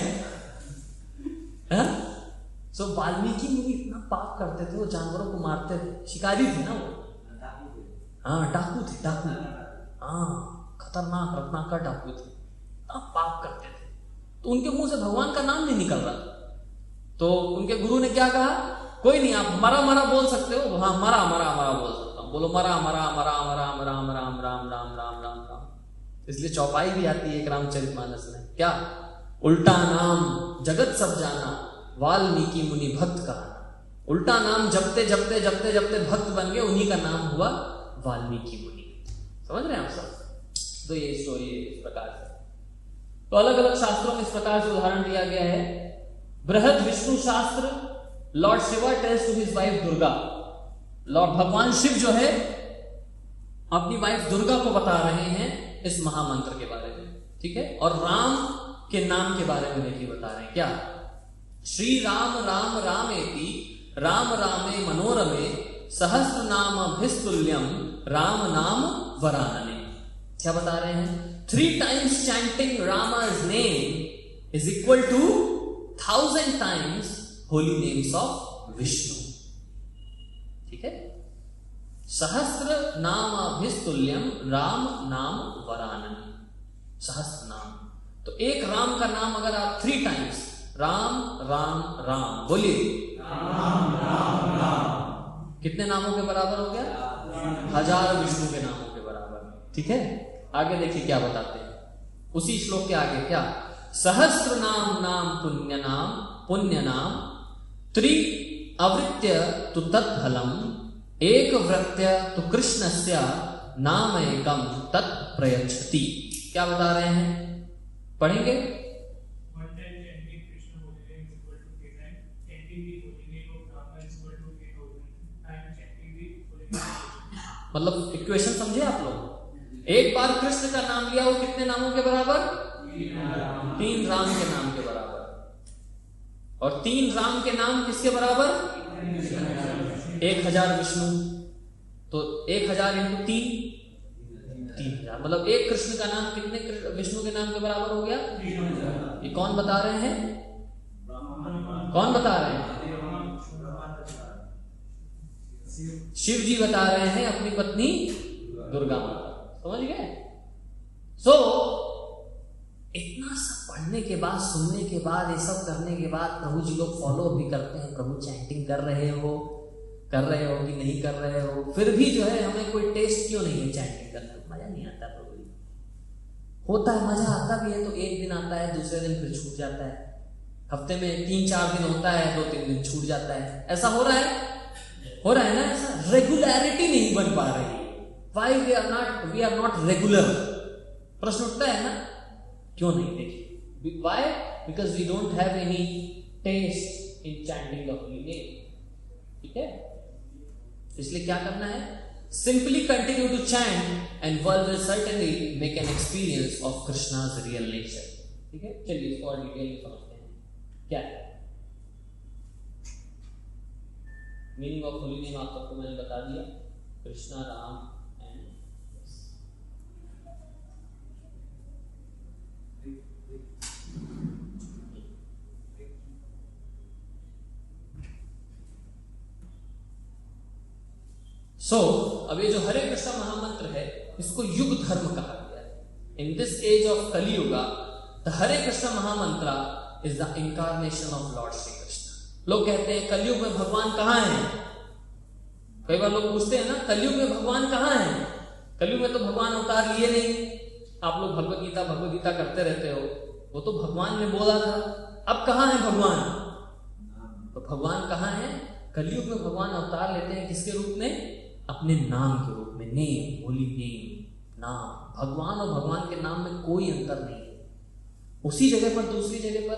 सो वाल्मीकि मुनि इतना पाप करते थे, वो जानवरों को मारते थे, शिकारी थे ना वो। हाँ, डाकू थे, डाकू। हाँ, खतरनाक रत्ना का डाकू थे, पाप करते थे। तो उनके मुंह से भगवान का नाम नहीं निकल रहा। तो उनके गुरु ने क्या कहा? कोई नहीं, आप मरा मरा बोल सकते हो। हाँ, मरा मरा मरा बोल सकता हूँ। बोलो मरा मरा मरा मरा राम राम राम राम राम राम राम राम। इसलिए चौपाई भी आती है एक रामचरितमानस में, क्या? उल्टा नाम जगत सब जाना, वाल्मीकि मुनि भक्त का। उल्टा नाम जपते जपते जपते जपते भक्त बन गए, उन्हीं का नाम हुआ वाल्मीकि मुनि। समझ रहे हैं आप सब? तो ये स्टोरी है इस प्रकार से। तो अलग अलग शास्त्रों में इस प्रकार से उदाहरण दिया गया है। Brihad Vishnu Shastra, lord Shiva tells to his wife Durga. Lord भगवान शिव जो है अपनी वाइफ दुर्गा को बता रहे हैं इस महामंत्र के बारे में, ठीक है। और राम के नाम के बारे में देखिए बता रहे हैं क्या? श्री राम राम रामेति राम रामे मनोरमे सहस्र नाम अभिस्तुल्यम राम नाम वरानने। क्या बता रहे हैं? 3 times chanting Rama's name is equal to 1000 times holy names of Vishnu, ठीक है। सहस्र नाम अभिस्तुल्यम राम नाम वरानने, सहस्र नाम। तो एक राम का नाम अगर आप 3 times राम राम राम बोलिए, राम राम राम, कितने नामों के बराबर हो गया? 1000 विष्णु के नामों के बराबर, ठीक है। आगे देखिए क्या बताते हैं उसी श्लोक के आगे, क्या? सहस्र नाम नाम पुण्य नाम त्रि अवृत्य तु तत्फलम एक वृत्य तु कृष्णस्य नाम एकम तत् प्रयच्छति। क्या बता रहे हैं? पढ़ेंगे। मतलब इक्वेशन समझे आप लोग? एक बार कृष्ण का नाम लिया, वो कितने नामों के बराबर? 3 राम के नाम के बराबर। और 3 राम के नाम किसके बराबर? 1000 विष्णु। तो 1000 इंटू 3, 3000। मतलब एक कृष्ण का नाम कितने विष्णु के नाम के बराबर हो गया? ये कौन बता रहे हैं? कौन बता रहे हैं? शिव जी बता रहे हैं अपनी पत्नी दुर्गा माता। समझ गए? सो इतना सब पढ़ने के बाद, सुनने के बाद, ये सब करने के बाद प्रभु जी लोग फॉलो भी करते हैं। प्रभु चैंटिंग कर रहे हो कि नहीं कर रहे हो, फिर भी जो है हमें कोई टेस्ट क्यों नहीं है चैंटिंग करने? मजा नहीं आता। प्रभु जी होता है, मजा आता भी है तो एक दिन आता है, दूसरे दिन फिर छूट जाता है। हफ्ते में 3-4 दिन होता है, 2-3 दिन छूट जाता है, ऐसा हो रहा है ना, ऐसा रेगुलरिटी नहीं बन पा रही। Why we are not regular, प्रश्न उठता है ना, क्यों नहीं? देखिए why, because we don't have any taste in chanting the holy name. ठीक है, इसलिए क्या करना है? Simply continue to chant and world will certainly make an experience of Krishna's real nature. ठीक है, चलिए इसको और डिटेल में समझते हैं क्या है मीनिंग ऑफ होली नेम। आप सबको मैंने बता दिया, कृष्णा, राम एंड अब ये जो हरे कृष्णा महामंत्र है, इसको युग धर्म कहा गया है। In this age of Kaliyuga the Hare Krishna mahamantra is the incarnation of lord Shri Krishna. लोग कहते हैं कलयुग में भगवान कहाँ हैं? कई बार लोग पूछते हैं ना, कलयुग में भगवान कहाँ हैं? कलयुग में तो भगवान अवतार लिए नहीं। आप लोग भगवत गीता करते रहते हो, वो तो भगवान ने बोला था, अब कहाँ है भगवान? तो भगवान कहाँ है? कलयुग में भगवान अवतार लेते हैं किसके रूप में? अपने नाम के रूप में। नेम, होली नेम, नाम। भगवान और भगवान के नाम में कोई अंतर नहीं है। उसी जगह पर, दूसरी जगह पर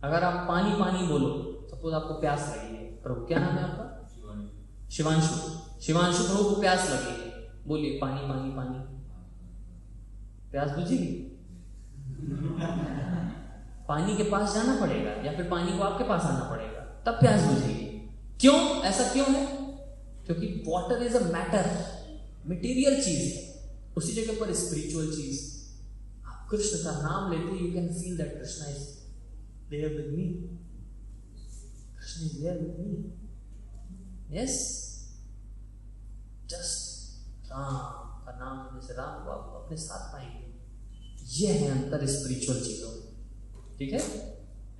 अगर आप पानी पानी बोलो, सपोज आपको प्यास लगी है, प्रभु क्या नाम है आपका? शिवांशु प्रभु को प्यास लगी है, बोलिए पानी पानी पानी, प्यास बुझेगी? पानी के पास जाना पड़ेगा या फिर पानी को आपके पास आना पड़ेगा, तब प्यास बुझेगी। क्यों? ऐसा क्यों है? क्योंकि water is a matter, material चीज है। उसी जगह पर स्पिरिचुअल चीज, आप कृष्ण का नाम लेते, you can feel that Krishna is there with me, Krishna is there with me. Yes, just Ram का नाम लेने से राम को आप अपने साथ पाएंगे। यह है अंतर स्पिरिचुअल चीजों में। ठीक है,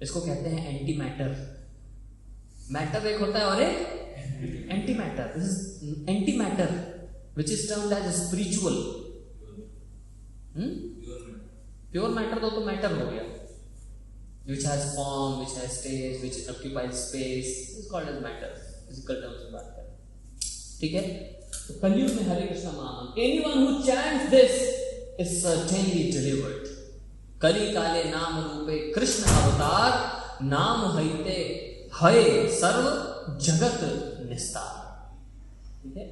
इसको कहते हैं एंटी मैटर। मैटर एक होता है और एक anti matter. This is anti matter which is termed as spiritual. Pure matter तो मैटर हो गया, which has form, which has stage, which occupies space, is called as matter, physical terms में बात करें। ठीक है, तो कलयुग में हरे कृष्ण महामंत्र, anyone who chants this is certainly delivered. कली काले नाम रूपे कृष्ण अवतार, नाम हईते हय सर्व जगत निस्तार। ठीक है,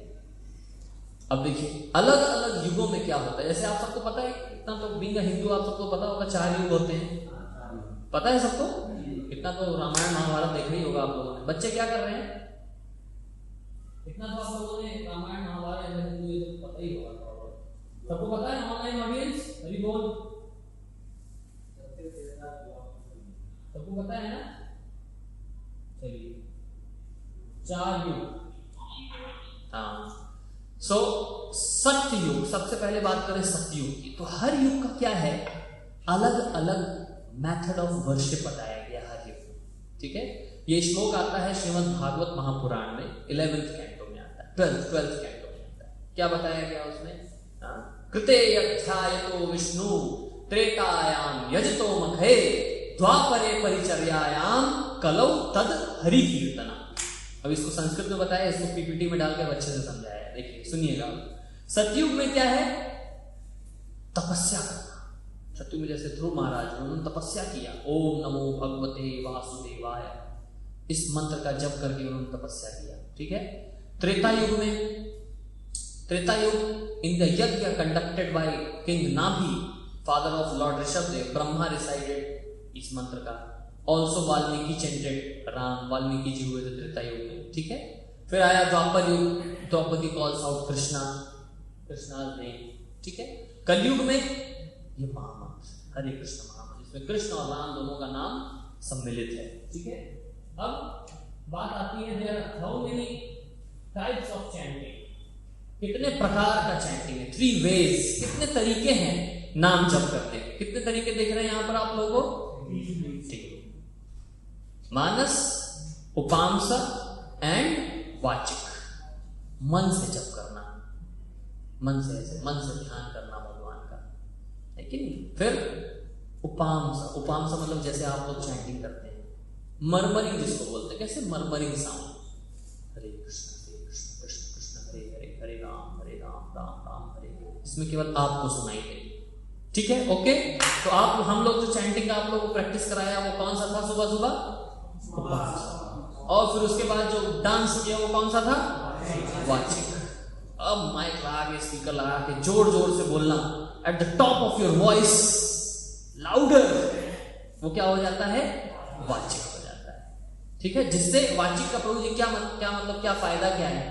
अब देखिए अलग अलग युगों में क्या होता है। जैसे आप सबको पता है, इतना तो बीइंग हिंदू आप सबको पता होगा 4 युग होते हैं, पता है सबको? इतना तो रामायण महाभारत देखा ही होगा आप लोगों ने। बच्चे क्या कर रहे हैं? इतना तो आप लोगों ने रामायण महाभारत हिंदू ये तो पता ही होगा, सबको पता है। ऑनलाइन ऑडियंस हरि बोल, सबको पता है ना? चलिए 4 युग। हाँ, सो सत्य युग, सबसे पहले बात करें सत्य युग की, तो हर युग का क्या है? अलग अलग मेथड ऑफ वर्शिप बताया गया हर युग। ठीक है, ये श्लोक आता है श्रीमद् भागवत महापुराण में 11th कैंटो में आता है, 12th कैंटो में आता है। क्या बताया गया उसमें? कृते अध्यायतो विष्णु त्रेतायाम यजतो मघे द्वापरे परिचर्यायाम कलौ तद हरि कीर्तना। अब इसको संस्कृत में बताया, इसको पीपीटी में डालकर अच्छे से समझाया। देखिए सुनिएगा, सतयुग में क्या है? तपस्या करना। सतयुग में जैसे ध्रुव महाराज उन्होंने तपस्या किया, ओम नमो भगवते वासुदेवाय, इस मंत्र का जप करके उन्होंने तपस्या किया। ठीक है, त्रेता युग में, त्रेता युग इन द यज्ञ कंडक्टेड बाय किंग नाभि, father of Lord Rishabhdev, Brahma resided इस मंत्र का। ऑल्सो वाल्मीकि चेंटेड राम, वाल्मीकि जी हुए थे त्रेता युग में। ठीक है, फिर आया Dwapar Yuga, Draupadi calls out Krishna, Krishna's name. ठीक है, कलयुग में ये महामंत्र हरे कृष्ण महामंत्र, इसमें कृष्ण और राम दोनों का नाम सम्मिलित है। ठीक है, अब बात आती है there are how many types of chanting, कितने प्रकार का चैंटिंग है, 3 वेज, कितने तरीके हैं नाम जप करने के। कितने तरीके देख रहे हैं यहां पर आप लोगों को? ठीक है, मानस, उपांश एंड वाचिक। मन से जप करना, मन से ऐसे, मन से ध्यान करना भगवान का, है कि नहीं? फिर उपांश, उपांश मतलब जैसे आप लोग चैंटिंग करते हैं, मरमरिंग जिसको बोलते हैं, कैसे मरमरिंग साउंड, हरे कृष्ण कृष्ण कृष्ण हरे हरे, हरे राम राम राम हरे हरे, इसमें केवल आपको सुनाई दे। ठीक है, ओके। तो आप हम लोग जो चैंटिंग का आप लोगों को प्रैक्टिस कराया वो कौन सा था? सुबह सुबह। और फिर उसके बाद जो डांस किया वो कौन सा था? वाचिक। अब माइक लगा के स्पीकर लगा के जोर जोर से बोलना at the top of your voice, louder, वो क्या हो जाता है? वाचिक हो जाता है। ठीक है, जिससे वाचिक का प्रभु जी क्या मतलब क्या फायदा क्या है?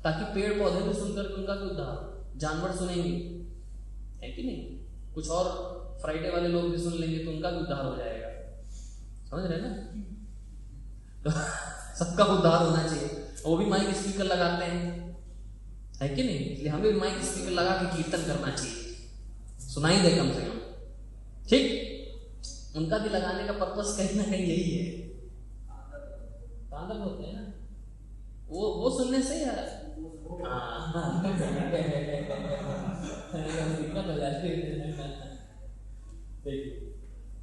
ताकि पेड़ पौधे भी सुनकर उनका भी उद्धार, जानवर सुनेंगे, है कि नहीं? कुछ और फ्राइडे वाले लोग भी सुन लेंगे तो उनका भी उद्धार हो जाएगा। समझ रहे ना? तो सबका उद्धार होना चाहिए। वो भी माइक स्पीकर लगाते हैं, है कि नहीं? इसलिए हमें भी माइक स्पीकर लगा के कीर्तन करना चाहिए, सुनाई दे कम से कम। ठीक, उनका भी लगाने का पर्पस कहीं ना कहीं यही है। पागल होते हैं ना वो सुनने से यार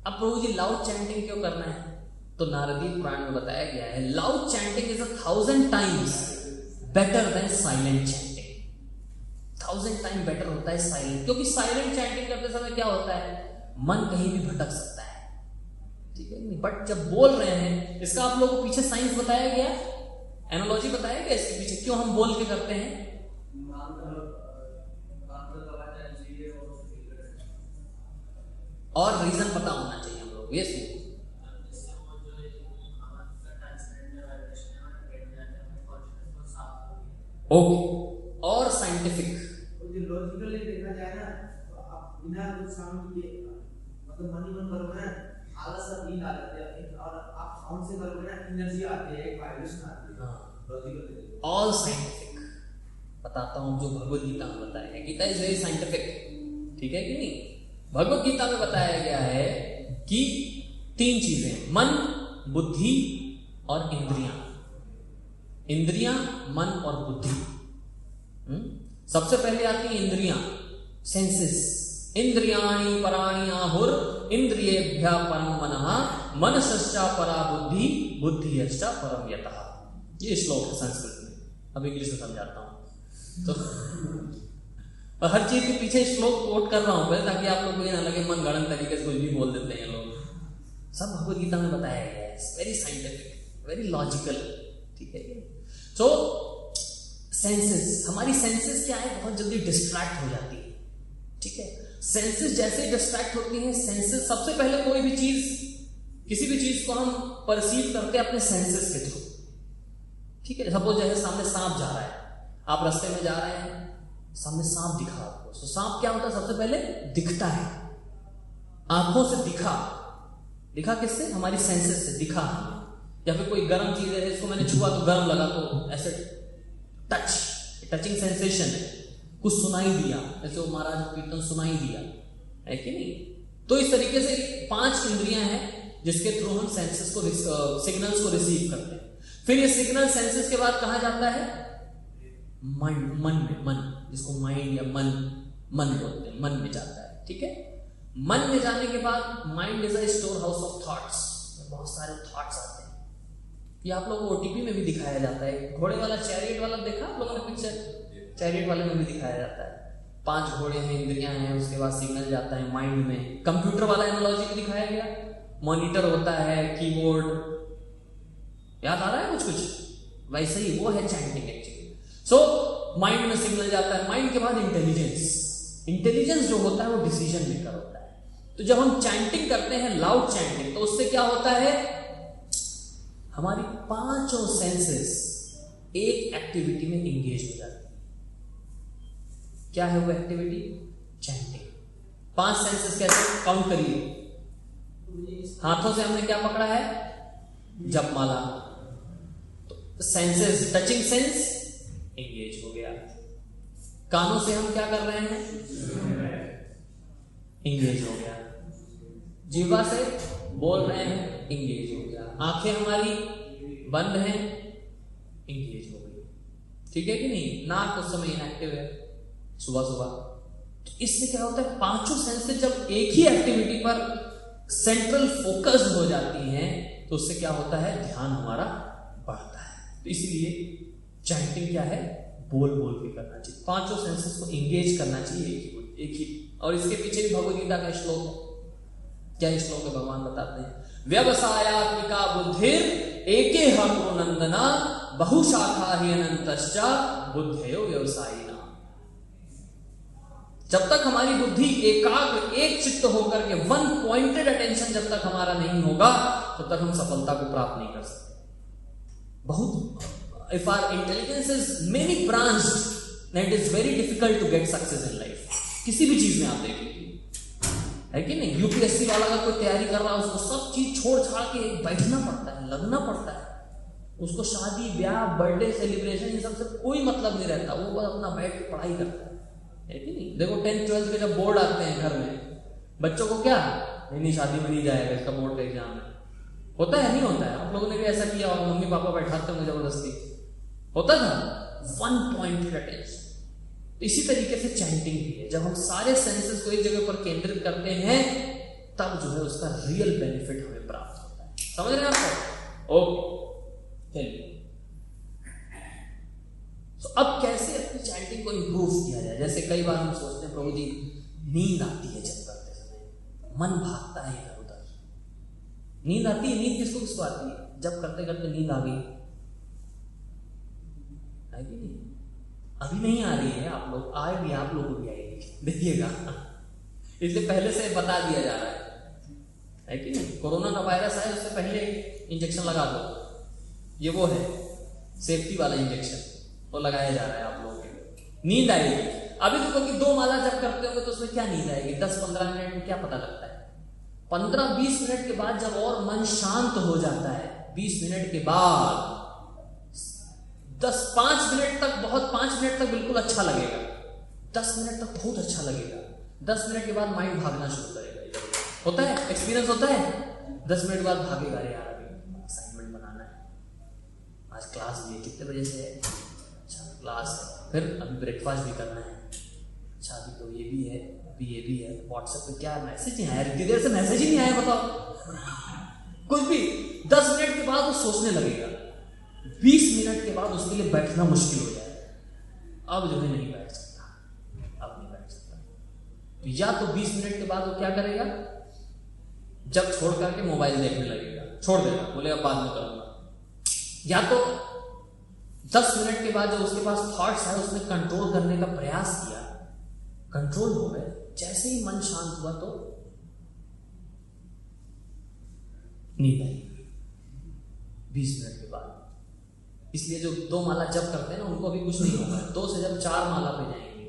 अब प्रभु जी लाउड चैंटिंग क्यों करना है? तो नारदी पुराण में बताया गया है loud chanting is 1000 times better than silent chanting. 1000 time better होता है साइलेंट, क्योंकि साइलेंट चैंटिंग करते समय क्या होता है? मन कहीं भी भटक सकता है, ठीक है? बट जब बोल रहे हैं, इसका आप लोगों को पीछे साइंस बताया गया, एनालॉजी बताया गया इसके पीछे क्यों हम बोल के करते हैं। और रीजन पता होना चाहिए हम लोग। ये ओके, और साइंटिफिक लॉजिकली देखा जाए ना तो आप बिना कुछ साउंड के मतलब मन करोगे ना, आलस सा फील आ जाता है, और आप साउंड से करोगे ना एनर्जी आती है, एक वाइब्रेशन आती है। लॉजिकली ऑल साइंटिफिक बताता हूं जो भगवत गीता में बताया है। गीता इज वेरी साइंटिफिक, ठीक है कि नहीं? भगवत गीता में बताया गया है कि 3 चीजें, मन, बुद्धि और इंद्रियां। इंद्रियां, मन और बुद्धि। सबसे पहले आती है इंद्रियां, सेंसेस। इंद्रियाणि पराणि आहुर इंद्रियेभ्यः परं मनः, मनसश्च परा बुद्धि, बुद्धिश्च परं यतः। ये श्लोक है संस्कृत में, अब इंग्लिश में समझाता हूं। तो हर चीज के पीछे श्लोक कोट कर रहा हूं पहले, ताकि आप लोग को ये ना लगे मन गढ़ंत तरीके से कुछ भी बोल देते हैं लोग। सब भगवत गीता में बताया गया है, वेरी साइंटिफिक, वेरी लॉजिकल, ठीक है? सो सेंसेस, हमारी सेंसेस क्या है? बहुत जल्दी डिस्ट्रैक्ट हो जाती है, ठीक है? सेंसेस जैसे डिस्ट्रैक्ट होती हैं, सेंसेस सबसे पहले कोई भी चीज, किसी भी चीज को हम परसीव करते हैं अपने सेंसेस के थ्रू, ठीक है? सपोज जैसे सामने सांप जा रहा है, आप रास्ते में जा रहे हैं, सामने सांप दिखा आपको, तो सांप क्या होता है? सबसे पहले दिखता है, आंखों से दिखा। दिखा किससे? हमारी सेंसेस से दिखा। या फिर कोई गर्म चीज है, इसको मैंने छुआ तो गर्म लगा, तो ऐसे टचिंग सेंसेशन है। कुछ सुनाई दिया, जैसे वो महाराज कीर्तन सुनाई दिया, है कि नहीं? तो इस तरीके से 5 इंद्रियां हैं जिसके थ्रू हम सेंसेस को, सिग्नल्स को रिसीव करते हैं। फिर ये सिग्नल सेंसेस के बाद कहां जाता है? मन, जिसको माइंड या मन बोलते हैं, मन में जाता है, ठीक है? मन में जाने के बाद mind is a store house of thoughts, बहुत सारे थॉट्स आते हैं। ये आप लोगों को ओटीपी में भी दिखाया जाता है। घोड़े वाला, चैरियट वाला देखा आप लोगों ने पिक्चर? चैरियट वाले में भी दिखाया जाता है, 5 घोड़े हैं, इंद्रियां हैं, उसके बाद सिग्नल जाता है माइंड में। कंप्यूटर वाला एनालॉजी भी दिखाया गया, मॉनिटर होता है, कीबोर्ड, याद आ रहा है कुछ? वैसे ही वो है चैंटिंग एक्चुअली। सो माइंड में सिग्नल जाता है, माइंड के बाद इंटेलिजेंस जो होता है वो डिसीजन मेकर होता है। तो जब हम चैंटिंग करते हैं, लाउड चैंटिंग, तो उससे क्या होता है? हमारी 5 सेंसेस एक एक्टिविटी में एंगेज हो जाती है। क्या है वो एक्टिविटी? चैंटिंग। 5 सेंसेस कैसे? काउंट करिए। हाथों से हमने क्या पकड़ा है? जपमाला। तो सेंसेस, टचिंग सेंस एंगेज हो गया। कानों से हम क्या कर रहे हैं? एंगेज हो गया। जीवा से बोल रहे हैं, एंगेज हो गया। आंखें हमारी बंद हैं, एंगेज हो गई, ठीक है कि नहीं? नाक उस समय इनएक्टिव है सुबह। तो इससे क्या होता है? 5 सेंसेस जब एक ही एक्टिविटी पर सेंट्रल फोकस्ड हो जाती हैं, तो उससे क्या होता है, ध्यान हमारा बढ़ता है। तो इसलिए चैंटिंग क्या है, बोल बोल के करना चाहिए, पांचों सेंसेस को एंगेज करना चाहिए एक ही। और इसके पीछे भी भगवद गीता का श्लोक है। क्या श्लोक है, भगवान बताते हैं, व्यवसायात्मिका बुद्धिर एके हको नंदना बहुशाखा ही अनंतश्चा बुद्धयो व्यवसायिना। जब तक हमारी बुद्धि एकाग्र एक चित्त होकर के वन पॉइंटेड अटेंशन जब तक हमारा नहीं होगा तब तक हम सफलता को प्राप्त नहीं कर सकते। बहुत if our intelligence is many branched then it is very difficult to get success in life. किसी भी चीज में आप देख लीजिए, है कि नहीं, यूपीएससी वाला अगर कोई तैयारी कर रहा है उसको सब चीज छोड़ छाड़ के बैठना पड़ता है, लगना पड़ता है। उसको शादी ब्याह बर्थडे सेलिब्रेशन इन सब से कोई मतलब नहीं रहता, वो बस अपना बैठ के पढ़ाई करता है कि नहीं। देखो 10th 12th के जब बोर्ड आते हैं घर में, बच्चों को क्या, नहीं शादी में नहीं जाएगा, इसका बोर्ड का एग्जाम है, होता है नहीं होता है? आप लोगों ने भी ऐसा किया होगा, मम्मी पापा बैठाते होंगे जबरदस्ती, होता था, वन पॉइंटेड अटेंशन। तो इसी तरीके से चैंटिंग भी है, जब हम सारे सेंसेस को एक जगह पर केंद्रित करते हैं तब जो है उसका रियल बेनिफिट हमें प्राप्त होता है। समझ रहे हैं आपको? ओके, चलिए। तो अब कैसे अपनी चैंटिंग को इंप्रूव किया जाए? जैसे कई बार हम सोचते हैं प्रभु जी नींद आती है जब करते समय, मन भागता है इधर उधर, नींद आती है। नींद किसको किसको आती है? जब करते करते नींद आ गई, है कि नहीं? अभी नहीं आ रही है, आप लोग आएगी, आप लोगों को भी आएगी, देखिएगा। इसलिए पहले से बता दिया जा रहा है कि नहीं? कोरोना का वायरस है, उससे पहले इंजेक्शन लगा दो, ये वो है सेफ्टी वाला इंजेक्शन, वो लगाया जा रहा है आप लोगों के। नींद आएगी। अभी तो क्योंकि 2 माला जब करते होंगे तो उसमें क्या नींद आएगी? 10-15 मिनट में क्या पता लगता है? 15-20 मिनट के बाद जब और मन शांत हो जाता है, 20 मिनट के बाद 5 मिनट तक, बहुत 5 मिनट तक बिल्कुल अच्छा लगेगा, 10 मिनट तक बहुत अच्छा लगेगा, 10 मिनट के बाद माइंड भागना शुरू करेगा। होता है, एक्सपीरियंस होता है। 10 मिनट बाद भागेगा, अरे यार अभी असाइनमेंट बनाना है, आज क्लास भी है, कितने बजे से है? अच्छा क्लास है, फिर अभी ब्रेकफास्ट भी करना है, अच्छा अभी तो ये भी है, अभी ये भी है। व्हाट्सएप पे क्या मैसेज नहीं आया, इतनी देर से मैसेज ही नहीं आया, बताओ कुछ भी। 10 मिनट के बाद वो सोचने लगेगा, 20 मिनट के बाद उसके लिए बैठना मुश्किल हो जाएगा। अब जो है नहीं बैठ सकता, अब नहीं बैठ सकता। तो या तो 20 मिनट के बाद वो क्या करेगा, जब छोड़ करके मोबाइल देखने लगेगा, छोड़ देगा, बोलेगा बाद में करूंगा। या तो 10 मिनट के बाद जो उसके पास थॉट्स है उसने कंट्रोल करने का प्रयास किया, कंट्रोल हो गए, जैसे ही मन शांत हुआ तो नींद आई 20 मिनट के बाद। इसलिए जो 2 माला जप करते हैं ना उनको अभी कुछ नहीं होगा। 2 से जब 4 माला पे जाएंगे,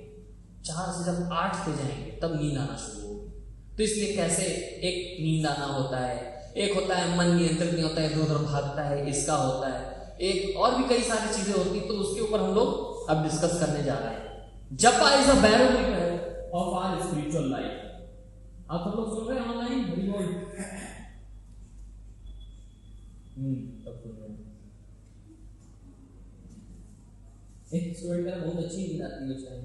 4 से जब 8 पे जाएंगे तब नींद आना शुरू होगी। तो इसलिए कैसे एक नींद आना होता है, एक होता है मन नियंत्रित नहीं होता है, इधर उधर भागता है, इसका होता है, एक और भी कई सारी चीजें होती। तो उसके ऊपर हम लोग अब डिस्कस करने जा रहे हैं। Japa is a barometer of our spiritual life. आप सब लोग सुन रहे हैं ऑनलाइन? सब सुन रहे हैं। एक स्टूडेंट का बहुत अच्छी नींद आती है उस टाइम।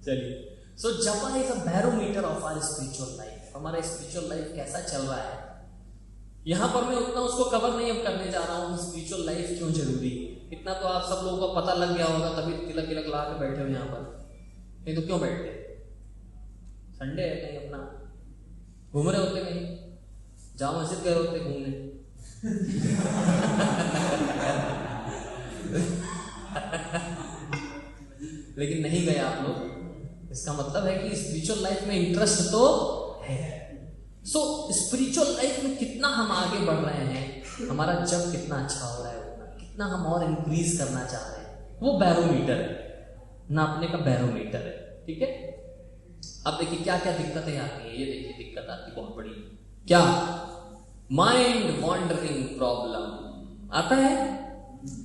चलिए, so japa is a barometer of our spiritual life. हमारा स्पिरिचुअल लाइफ कैसा चल रहा है, यहां पर मैं उतना उसको कवर नहीं अब करने जा रहा हूं। स्पिरिचुअल लाइफ क्यों जरूरी है, इतना तो आप सब लोगों को पता लग गया होगा, तभी तिलक तिलक ला के बैठे हो यहां पर। नहीं तो क्यों बैठते? संडे है, कहीं अपना घूम रहे होते, कहीं जाओ मस्जिद गए होते घूमने। लेकिन नहीं गए आप लोग, इसका मतलब है कि स्पिरिचुअल लाइफ में इंटरेस्ट तो है। सो स्पिरिचुअल लाइफ में कितना हम आगे बढ़ रहे हैं, हमारा जब कितना अच्छा हो रहा है, उतना कितना हम और इंक्रीज करना चाह रहे हैं, वो बैरोमीटर है, नापने का बैरोमीटर है। ठीक है, अब देखिए क्या क्या दिक्कतें आती है। ये देखिए दिक्कत आती बहुत बड़ी, क्या? माइंड वॉन्डरिंग प्रॉब्लम आता है।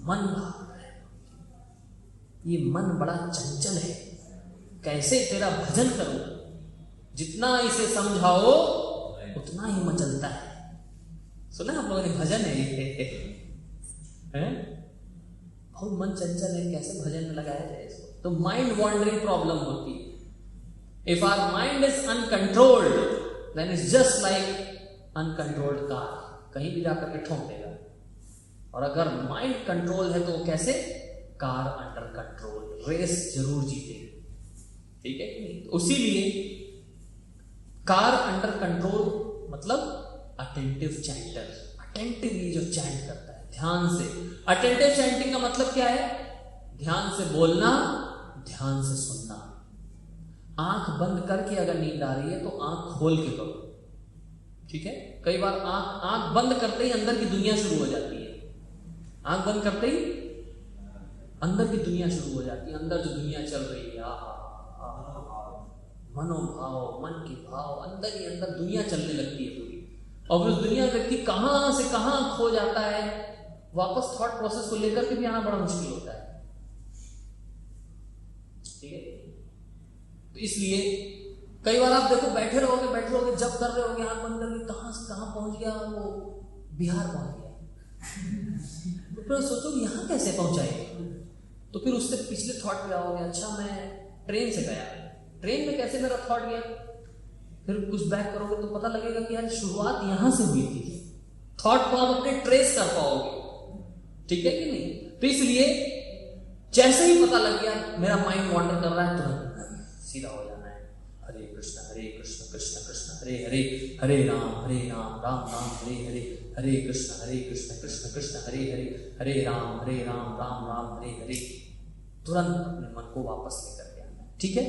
मन भाग रहा है, ये मन बड़ा चंचल है, कैसे तेरा भजन करूं, जितना इसे समझाओ उतना ही मचलता है। सुना आप लोगों ने? भजन है ये, बहुत मन चंचल है, कैसे भजन में लगाया जाए इसको। तो माइंड वॉन्डरिंग प्रॉब्लम होती है। If our mind is uncontrolled then it's just like uncontrolled car, कहीं भी जाकर के ठोक देगा। और अगर माइंड कंट्रोल है तो कैसे? कार अंडर कंट्रोल, रेस जरूर जीतेगी, ठीक है कि नहीं? तो इसीलिए कार अंडर कंट्रोल मतलब अटेंटिव चैंटर, अटेंटिवली जो चैंट करता है ध्यान से। अटेंटिव चैंटिंग का मतलब क्या है? ध्यान से बोलना, ध्यान से सुनना। आंख बंद करके अगर नींद आ रही है तो आंख खोल के करो, ठीक है? कई बार आंख बंद करते ही अंदर की दुनिया शुरू हो जाती है। आंख बंद करते ही अंदर की दुनिया शुरू हो जाती है, अंदर जो दुनिया चल रही है, मनोभाव, मन के भाव, अंदर ही अंदर दुनिया चलने लगती है पूरी। और उस दुनिया व्यक्ति कहां से कहां खो जाता है, वापस थॉट प्रोसेस को लेकर के भी आना बड़ा मुश्किल होता है, ठीक है? तो इसलिए कई बार आप देखो बैठे रहोगे, जब कर रहे होगे आंख बंद करके, कहां से कहां पहुंच गया, वो बिहार पहुंच गया। तो फिर सोचो यहां कैसे पहुंचाएगा, तो फिर उससे पिछले थॉट पे आओगे, अच्छा मैं ट्रेन से गया, ट्रेन में कैसे मेरा थॉट गया, फिर कुछ बैक करोगे तो पता लगेगा कि यार शुरुआत यहां से हुई थी। थॉट को आप अपने ट्रेस कर पाओगे, ठीक है कि नहीं? तो इसलिए जैसे ही पता लग गया मेरा माइंड वॉन्डर कर रहा है, तुरंत सीधा हो जाना है, हरे कृष्ण कृष्ण कृष्ण हरे हरे, हरे राम राम राम हरे हरे, हरे कृष्ण कृष्ण कृष्ण हरे हरे, हरे राम राम राम हरे हरे। तुरंत अपने मन को वापस लेकर के आना, ठीक है?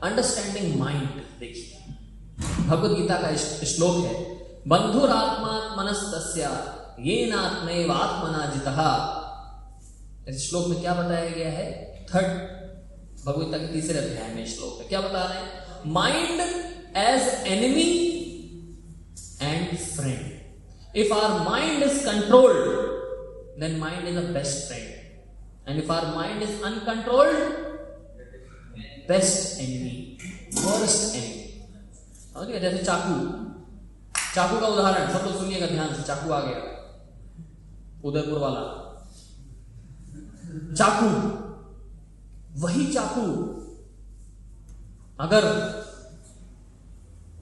अंडरस्टैंडिंग माइंड, देखिए भगवद गीता का श्लोक है, बंधुरात्मात्मनस्तस्य येनात्मैव आत्मना जितः। इस श्लोक में क्या बताया गया है? थर्ड भगवद गीता के तीसरे अध्याय में श्लोक है, क्या बता रहे हैं? Mind as enemy and friend. If our mind is controlled then mind is the best friend, and if our mind is uncontrolled best enemy, worst enemy. समझ गए? जैसे चाकू का उदाहरण सब लोग सुनिएगा ध्यान से। चाकू आ गया, उदयपुर वाला चाकू, वही चाकू अगर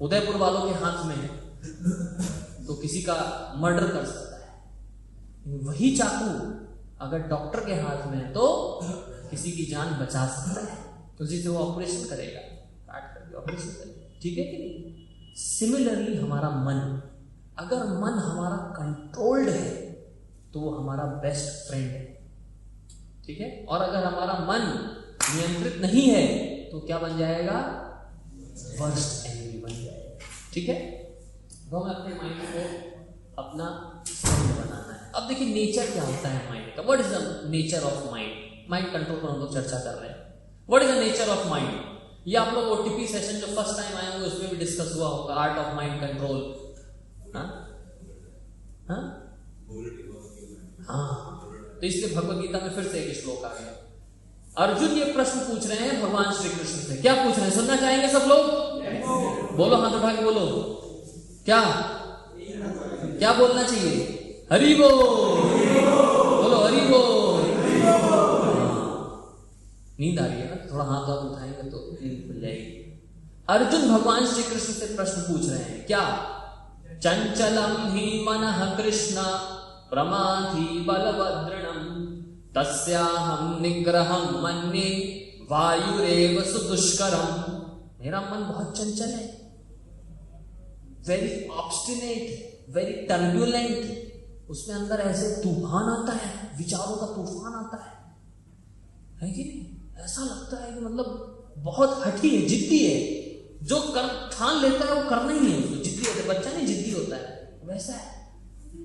उदयपुर वालों के हाथ में है तो किसी का मर्डर कर सकता है। वही चाकू अगर डॉक्टर के हाथ में है तो किसी की जान बचा सकता है, तो उसी से वो ऑपरेशन करेगा, काट करके ऑपरेशन करेगा, ठीक है कि नहीं? सिमिलरली हमारा मन, अगर मन हमारा कंट्रोल्ड है तो वो हमारा बेस्ट फ्रेंड है, ठीक है? और अगर हमारा मन नियंत्रित नहीं है तो क्या बन जाएगा? वर्स्ट एनिमी बन जाएगा, ठीक है? तो हमें अपने माइंड को अपना फ्रेंड बनाना है। अब देखिए नेचर क्या होता है माइंड का, what is the nature of mind? Mind control पर हम लोग चर्चा कर रहे हैं। What is the nature of mind? ये आप लोग ओटीपी सेशन जो फर्स्ट टाइम आए होंगे उसमें भी डिस्कस हुआ होगा, आर्ट ऑफ माइंड कंट्रोल। हाँ, तो इसलिए भगवद गीता में फिर से एक श्लोक आ गया। अर्जुन ये प्रश्न पूछ रहे हैं भगवान श्री कृष्ण से, क्या पूछ रहे हैं? सुनना चाहेंगे सब लोग? बोलो, हाथ उठा के बोलो, क्या क्या बोलना चाहिए? हरि बोल, बोलो हरि बोल। नींद आ रही है ना, थोड़ा हाथ उठाएंगे तो नींद खुल जाएगी। अर्जुन भगवान श्री कृष्ण से प्रश्न पूछ रहे हैं, क्या? चंचलम ही मनः कृष्ण प्रमाथि बलभद्रणम तस्याहं निग्रहं मन्ये वायुरेव सुदुष्करम। मेरा मन बहुत चंचल है, वेरी ऑब्स्टिनेट, वेरी टर्ब्यूलेंट, उसमें अंदर ऐसे तूफान आता है, विचारों का तूफान आता है कि नहीं? ऐसा लगता है कि मतलब बहुत हठी है, जिद्दी है, जो ठान लेता है वो करना ही है, उसको जिद्दी होता है। बच्चा नहीं जिद्दी होता है, वैसा है।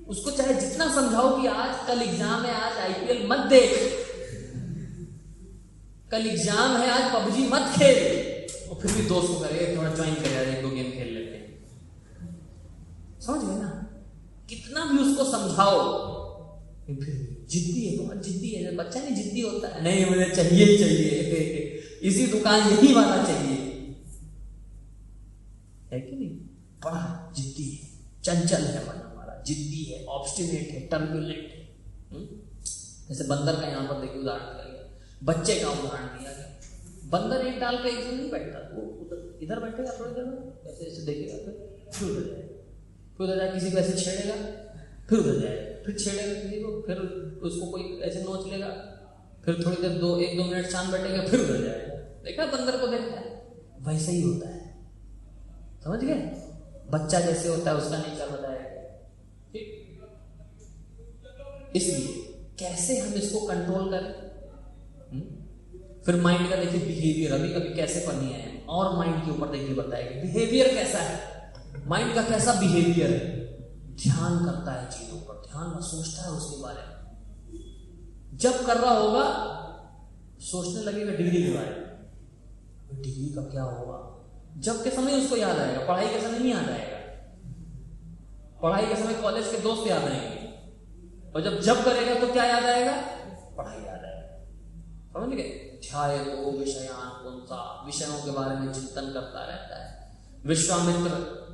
उसको चाहे जितना समझाओ कि आज कल एग्जाम है, आज आईपीएल मत देख, कल एग्जाम है, आज पबजी मत खेल, और फिर भी दोस्त को करेगा थोड़ा ज्वाइन करेगा, एक दो गेम खेल लेते हैं। समझ गए ना? कितना भी उसको समझाओ फिर जिद्दी है, बहुत जिद्दी है। बच्चा नहीं जिद्दी होता है, नहीं मुझे चाहिए ही चाहिए, इसी दुकान यही वाला चाहिए, है कि नहीं? बड़ा जिद्दी है, चंचल है मन हमारा, जिद्दी है, ऑब्स्टिनेट है, टर्ब्यूलेंट है। जैसे बंदर का यहां पर देखिए उदाहरण दिया गया। बच्चे का उदाहरण दिया गया। बंदर एक डाल पे एक जगह नहीं बैठता, वो इधर बैठेगा थोड़ी देर में, ऐसे ऐसे देखेगा, फिर उधर जाएगा, फिर उधर जाए किसी को ऐसे छेड़ेगा, फिर उधर जाएगा, फिर छेड़ेगा किसी को, फिर उसको कोई ऐसे नोच लेगा, फिर थोड़ी देर 1-2 मिनट शांत बैठेगा, फिर उधर जाएगा। देखा बंदर को देखा है, वैसे ही होता है, समझ गए? बच्चा जैसे होता है उसका नेचर बताया गया, ठीक। इसलिए कैसे हम इसको कंट्रोल करें? फिर माइंड का देखिए बिहेवियर, अभी कैसे पर नहीं आए, और माइंड के ऊपर देखिए बताएगा बिहेवियर कैसा है, माइंड का कैसा बिहेवियर है। ध्यान करता है चीजों पर, ध्यान में सोचता है उसके बारे में, जब कर रहा होगा सोचने लगेगा डिग्री के बारे में, डिग्री का क्या होगा, जब के समय उसको याद आएगा, पढ़ाई के समय नहीं याद आएगा। पढ़ाई के समय कॉलेज के दोस्त याद आएंगे, और जब करेगा तो क्या याद आएगा, पढ़ाई याद आएगा। समझ गए? ध्यायतो विषयान पुंसा, विषयों के बारे में चिंतन करता रहता है। विश्वामित्र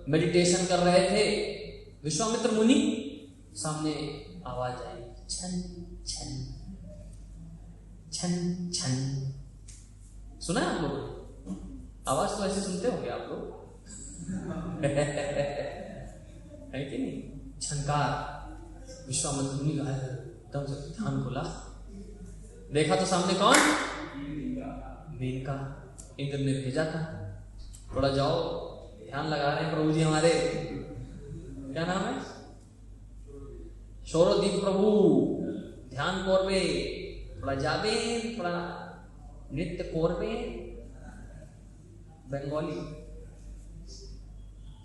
मेडिटेशन कर रहे थे, विश्वामित्र मुनि, सामने आवाज आई, छन छन छन छन। सुना है आप लोग? आवाज तो ऐसे सुनते होंगे आप लोग है कि नहीं? छनकार। विश्वामित्र मुनि का एकदम से ध्यान खुला, देखा तो सामने कौन? मेनका। इंद्र ने भेजा था, थोड़ा जाओ, ध्यान लगा रहे हैं प्रभु जी हमारे, क्या नाम है? शौरदीप प्रभु, ध्यान कोरबे, थोड़ा जाबे, थोड़ा नृत्य कोरबे, बंगाली,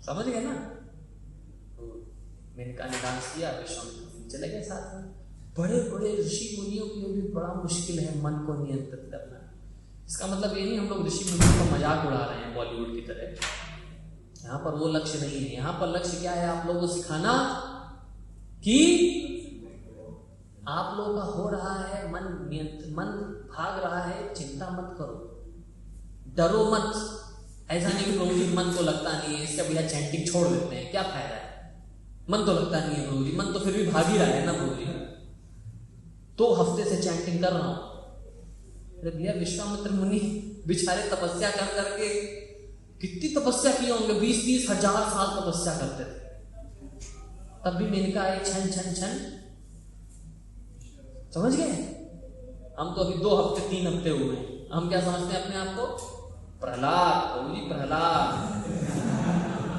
समझ गए ना? मेनका ने डांस किया, विश्वामित्र चले गए साथ में। बड़े बड़े ऋषि मुनियों के लिए भी बड़ा मुश्किल है मन को नियंत्रित करना। इसका मतलब ये नहीं हम लोग ऋषि मुनियों का मजाक उड़ा रहे हैं बॉलीवुड की तरह, यहाँ पर वो लक्ष्य नहीं है। यहाँ पर लक्ष्य क्या है? आप लोगों को सिखाना कि आप लोगों का हो रहा है मन भाग रहा है, चिंता मत करो, डरो मत। ऐसा नहीं कि प्रभु जी मन तो लगता नहीं है, इसका भैया चैंटिंग छोड़ देते हैं, क्या फायदा है, मन तो लगता नहीं है प्रभु जी, मन तो फिर भी भाग ही रहा है ना प्रभु जी, 2 हफ्ते से चैंटिंग कर रहा हूं। अरे भैया विश्वामित्र मुनि बेचारे तपस्या कर करके कितनी तपस्या किए होंगे, 20-20 हजार साल तपस्या करते थे, तब भी मेनका एक छन छन छन। समझ गए? हम तो अभी 2 हफ्ते 3 हफ्ते हुए हैं, हम क्या समझते हैं अपने आप को? प्रहलाद, प्रभु जी प्रहलाद,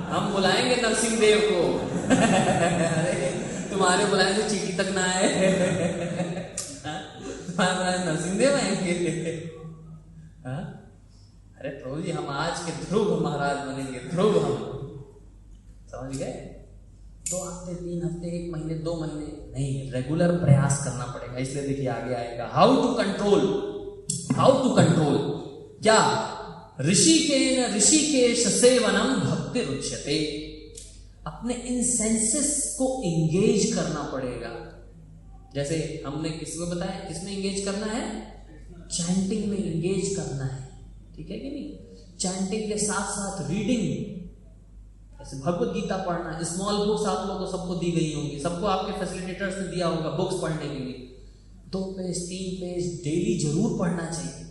हम बुलाएंगे नरसिंह देव को अरे तुम्हारे बुलाए तो चीटी तक ना आए तुम्हारे बुलाए नरसिंह देव आएंगे अरे प्रभु जी हम आज के ध्रुव महाराज बनेंगे, ध्रुव हम। समझ गए? 2 हफ्ते 3 हफ्ते 1 महीने 2 महीने नहीं, रेगुलर प्रयास करना पड़ेगा। इसलिए देखिए आगे आएगा हाउ टू कंट्रोल। क्या? ऋषिकेश सेवनम भक्ति रुच्यते। अपने इन सेंसेस को एंगेज करना पड़ेगा। जैसे हमने किसी को बताया, किसमें एंगेज करना है? चैंटिंग में एंगेज करना है, ठीक है कि नहीं? चैंटिंग के साथ साथ रीडिंग, जैसे भगवत गीता पढ़ना, स्मॉल बुक्स आप लोगों को सबको दी गई होंगी, सबको आपके फैसिलिटेटर्स ने दिया होगा बुक्स पढ़ने के लिए। 2 पेज 3 पेज डेली जरूर पढ़ना चाहिए।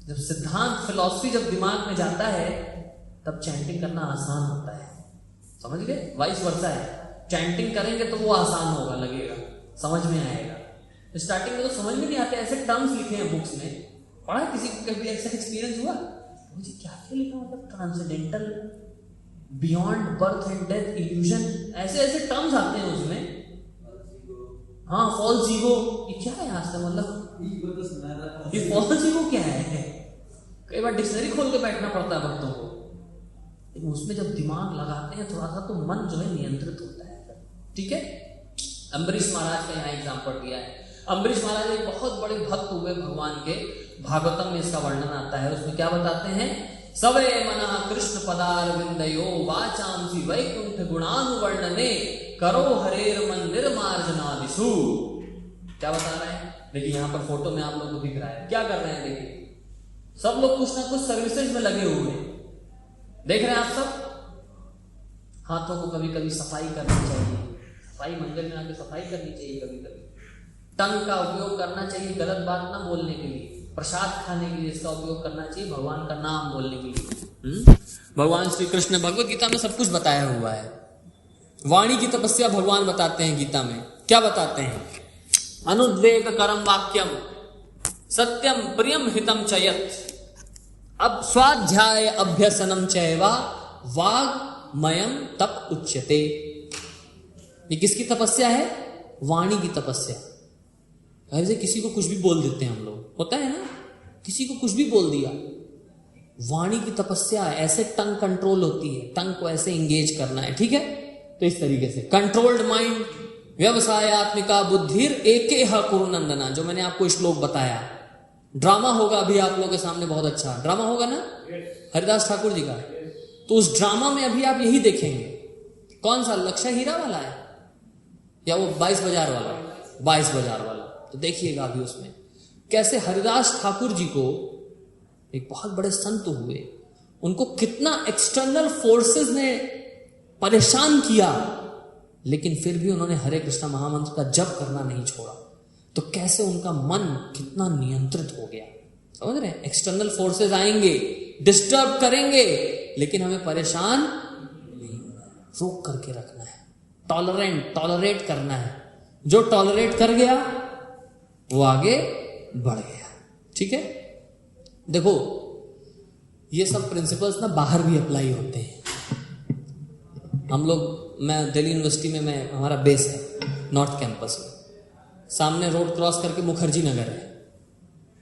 जब सिद्धांत फिलॉसफी जब दिमाग में जाता है तब चैंटिंग करना आसान होता है। समझ गए? वाइस वर्सा है, चैंटिंग करेंगे तो वो आसान होगा, लगेगा, समझ में आएगा। स्टार्टिंग में तो समझ में नहीं आते, ऐसे टर्म्स लिखे हैं बुक्स में, पढ़ा किसी को कभी ऐसा एक्सपीरियंस हुआ? मुझे क्या लिखा, मतलब transcendental, beyond birth and death, illusion, ऐसे ऐसे टर्म्स आते हैं उसमें। हाँ, फॉल्स ईगो, ये क्या है आज तक, मतलब ये फॉल्स ईगो क्या है? कई बार डिक्शनरी खोल के बैठना पड़ता है भक्तों को, लेकिन उसमें जब दिमाग लगाते हैं थोड़ा सा तो मन जो है नियंत्रित होता है। ठीक है? अम्बरीश महाराज का यहाँ एग्जाम्पल दिया है। अम्बरीश महाराज एक बहुत बड़े भक्त हुए भगवान के, भागवतम में इसका वर्णन आता है। उसमें क्या बताते हैं? सवे मना कृष्ण पदार विंदयो वाचांसी वैकुंठ गुणानुवर्णने करो हरेर मंदिर मार्जनादिषु। क्या बता रहे हैं? देखिए यहाँ पर फोटो में आप लोग को दिख रहा है, क्या कर रहे हैं? देखिए सब लोग कुछ ना कुछ सर्विसेज में लगे हुए हैं, देख रहे हैं आप सब। हाथों को कभी कभी सफाई करनी चाहिए, सफाई मंदिर में आके सफाई करनी चाहिए, कभी कभी टंग का उपयोग करना चाहिए गलत बात ना बोलने के लिए। प्रसाद खाने के लिए इसका उपयोग करना चाहिए, भगवान का नाम बोलने के लिए। भगवान श्री कृष्ण भगवत गीता में सब कुछ बताया हुआ है। वाणी की तपस्या भगवान बताते हैं गीता में। क्या बताते हैं? अनुद्वेग करम वाक्यम सत्यम प्रियम हितम चयत अब स्वाध्याय अभ्यसनम चैवा वाग्मयम तप उच्यते। ये किसकी तपस्या है? वाणी की तपस्या। ऐसे किसी को कुछ भी बोल देते हैं हम लोग, होता है ना, किसी को कुछ भी बोल दिया। वाणी की तपस्या ऐसे टंग कंट्रोल होती है, टंग को ऐसे इंगेज करना है, ठीक है। तो इस तरीके से कंट्रोल्ड माइंड व्यवसायत्मिका बुद्धिर एकेह कुरुनंदना, जो मैंने आपको श्लोक बताया। ड्रामा होगा अभी आप लोगों के सामने, बहुत अच्छा ड्रामा होगा ना, हरिदास ठाकुर जी का। तो उस ड्रामा में अभी आप यही देखेंगे। कौन सा? लक्ष्य हीरा वाला है या वो 22 बाजार वाला? 22 बाजार वाला। तो देखिएगा अभी उसमें कैसे हरिदास ठाकुर जी को, एक बहुत बड़े संत हुए, उनको कितना एक्सटर्नल फोर्सेस ने परेशान किया, लेकिन फिर भी उन्होंने हरे कृष्णा महामंत्र का जप करना नहीं छोड़ा। तो कैसे उनका मन कितना नियंत्रित हो गया, समझ रहे हैं? एक्सटर्नल फोर्सेस आएंगे, डिस्टर्ब करेंगे, लेकिन हमें परेशान नहीं, रोक करके रखना है, टॉलरेट करना है। जो टॉलरेट कर गया वो आगे बढ़ गया, ठीक है। देखो ये सब प्रिंसिपल्स ना बाहर भी अप्लाई होते हैं। हम लोग, मैं दिल्ली यूनिवर्सिटी में, मैं हमारा बेस है नॉर्थ कैंपस में, सामने रोड क्रॉस करके मुखर्जी नगर है,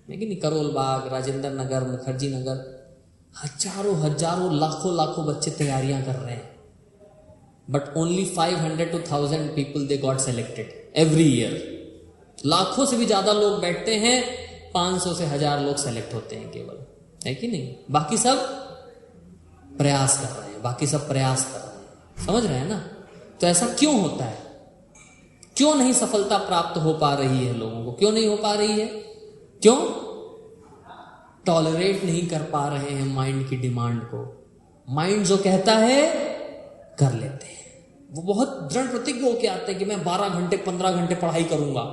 लेकिन करोल बाग, राजेंद्र नगर, मुखर्जी नगर, हजारों लाखों बच्चे तैयारियां कर रहे हैं। But only 500 to 1000 people they got selected every year. लाखों से भी ज्यादा लोग बैठते हैं, 500 से 1000 लोग सेलेक्ट होते हैं केवल, है कि नहीं? बाकी सब प्रयास कर रहे हैं, समझ रहे हैं ना? तो ऐसा क्यों होता है? क्यों नहीं सफलता प्राप्त हो पा रही है लोगों को? क्यों नहीं हो पा रही है? क्यों? टॉलरेट नहीं कर पा रहे हैं माइंड की डिमांड को। माइंड जो कहता है कर लेते हैं। वो बहुत दृढ़ प्रतिज्ञ होकर आते हैं कि मैं 12 घंटे 15 घंटे पढ़ाई करूंगा।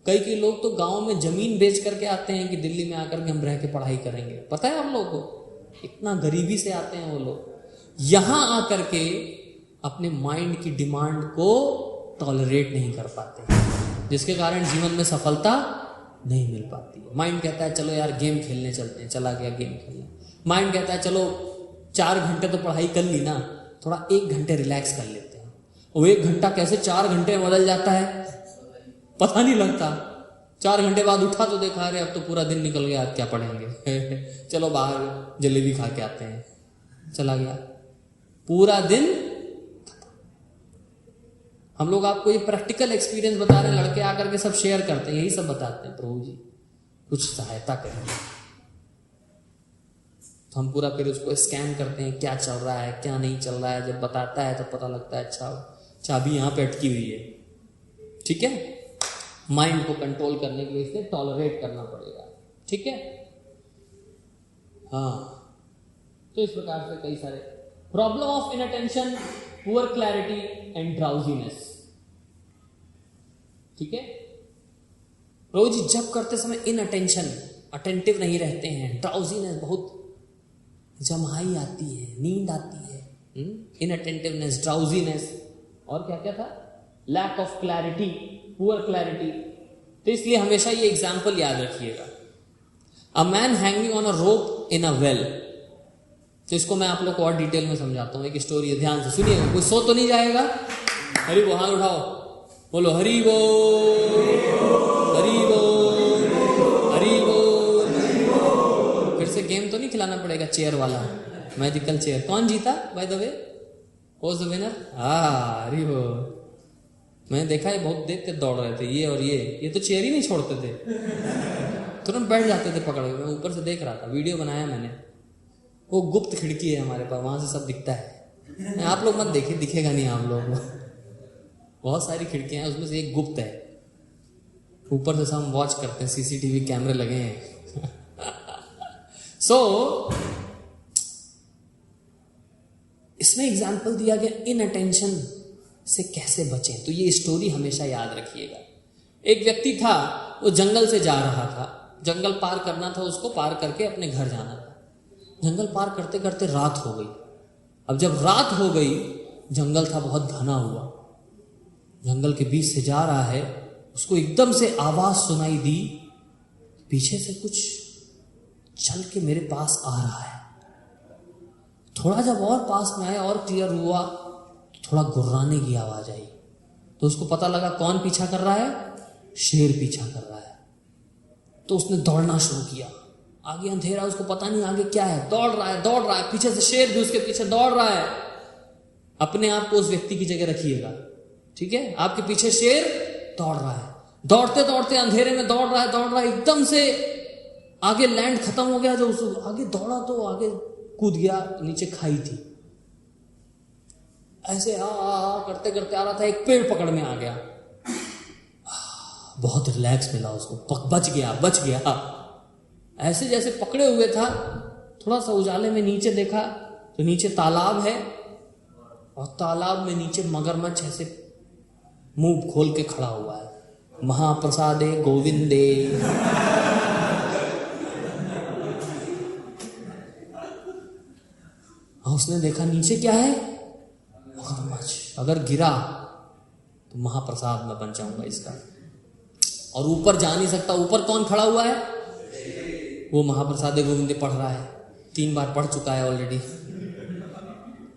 कई लोग तो गांव में जमीन बेच करके आते हैं कि दिल्ली में आकर के हम रह के पढ़ाई करेंगे। पता है आप लोगों को? इतना गरीबी से आते हैं वो लोग। यहां आकर के अपने माइंड की डिमांड को टॉलरेट नहीं कर पाते, जिसके कारण जीवन में सफलता नहीं मिल पाती है। माइंड कहता है चलो यार गेम खेलने चलते हैं, चला गया गेम खेलने। माइंड कहता है चलो 4 घंटे तो पढ़ाई कर ली ना, थोड़ा 1 घंटे रिलैक्स कर लेते हैं। वो 1 घंटा कैसे 4 घंटे में बदल जाता है पता नहीं लगता। 4 घंटे बाद उठा तो देखा, अरे अब तो पूरा दिन निकल गया, आज क्या पढ़ेंगे चलो बाहर जलेबी खा के आते हैं, चला गया पूरा दिन। हम लोग आपको ये प्रैक्टिकल एक्सपीरियंस बता रहे हैं, लड़के आकर के सब शेयर करते हैं, यही सब बताते हैं, प्रभु जी कुछ सहायता करें। तो हम पूरा फिर उसको स्कैन करते हैं, क्या चल रहा है क्या नहीं चल रहा है। जब बताता है तो पता लगता है अच्छा चाबी यहां पे अटकी हुई है, ठीक है। माइंड को कंट्रोल करने के लिए इसे टॉलरेट करना पड़ेगा, ठीक है। हाँ, तो इस प्रकार से कई सारे problem of inattention, poor clarity and drowsiness, ठीक है। रोज जब करते समय इनअटेंशन, अटेंटिव नहीं रहते हैं, ड्राउजीनेस, बहुत जमाई आती है, नींद आती है, इनअटेंटिवनेस, ड्राउजीनेस, और क्या क्या था, lack of clarity, poor clarity. तो इसलिए हमेशा ये एग्जाम्पल याद रखिएगा। A man hanging on a rope in a well. तो इसको मैं आप लोग को और डिटेल में समझाता हूं, एक स्टोरी है, ध्यान से सुनिएगा, कोई सो तो नहीं जाएगा। हरि वो, हाथ उठाओ, बोलो हरि वो, हरि वो, हरि वो। फिर से गेम तो नहीं खिलाना पड़ेगा, चेयर वाला, मैजिकल चेयर। कौन जीता by the way? Who's the winner? Hari वो। मैंने देखा है बहुत देर तक दौड़ रहे थे ये और ये तो चेयर ही नहीं छोड़ते थे, तुरंत बैठ जाते थे पकड़ के। मैं ऊपर से देख रहा था, वीडियो बनाया मैंने। वो गुप्त खिड़की है हमारे पास, वहां से सब दिखता है। आप लोग मत देखिए, दिखेगा नहीं आप लोगों को। बहुत सारी खिड़कियां हैं, उसमें से एक गुप्त है। ऊपर से सब हम वॉच करते हैं, सीसीटीवी कैमरे लगे हैं। सो इसमें एग्जाम्पल दिया गया इनअटेंशन से कैसे बचें। तो ये स्टोरी हमेशा याद रखिएगा। एक व्यक्ति था, वो जंगल से जा रहा था, जंगल पार करना था उसको, पार करके अपने घर जाना था। जंगल पार करते करते रात हो गई। अब जब रात हो गई, जंगल था बहुत घना हुआ, जंगल के बीच से जा रहा है, उसको एकदम से आवाज सुनाई दी, पीछे से कुछ चल के मेरे पास आ रहा है। थोड़ा जब और पास में आया और क्लियर हुआ, थोड़ा गुर्राने की आवाज आई, तो उसको पता लगा कौन पीछा कर रहा है, शेर पीछा कर रहा है। तो उसने दौड़ना शुरू किया। आगे अंधेरा, उसको पता नहीं आगे क्या है, दौड़ रहा है, पीछे से शेर भी उसके पीछे दौड़ रहा है। अपने आप को उस व्यक्ति की जगह रखिएगा, ठीक है? आपके पीछे शेर दौड़ रहा है, दौड़ते दौड़ते अंधेरे में दौड़ रहा है, एकदम से आगे लैंड खत्म हो गया। जो उस आगे दौड़ा तो आगे कूद गया, नीचे खाई थी। ऐसे करते करते आ रहा था, एक पेड़ पकड़ में आ गया। बहुत रिलैक्स मिला उसको, बच गया। ऐसे जैसे पकड़े हुए था, थोड़ा सा उजाले में नीचे देखा तो नीचे तालाब है, और तालाब में नीचे मगरमच्छ ऐसे मुंह खोल के खड़ा हुआ है, महाप्रसादे गोविंदे। और उसने देखा नीचे क्या है, मगरमच्छ। अगर गिरा तो महाप्रसाद में बन जाऊंगा इसका। और ऊपर जा नहीं सकता। ऊपर कौन खड़ा हुआ है? वो महाप्रसादे गोविंदे पढ़ रहा है, 3 बार पढ़ चुका है ऑलरेडी।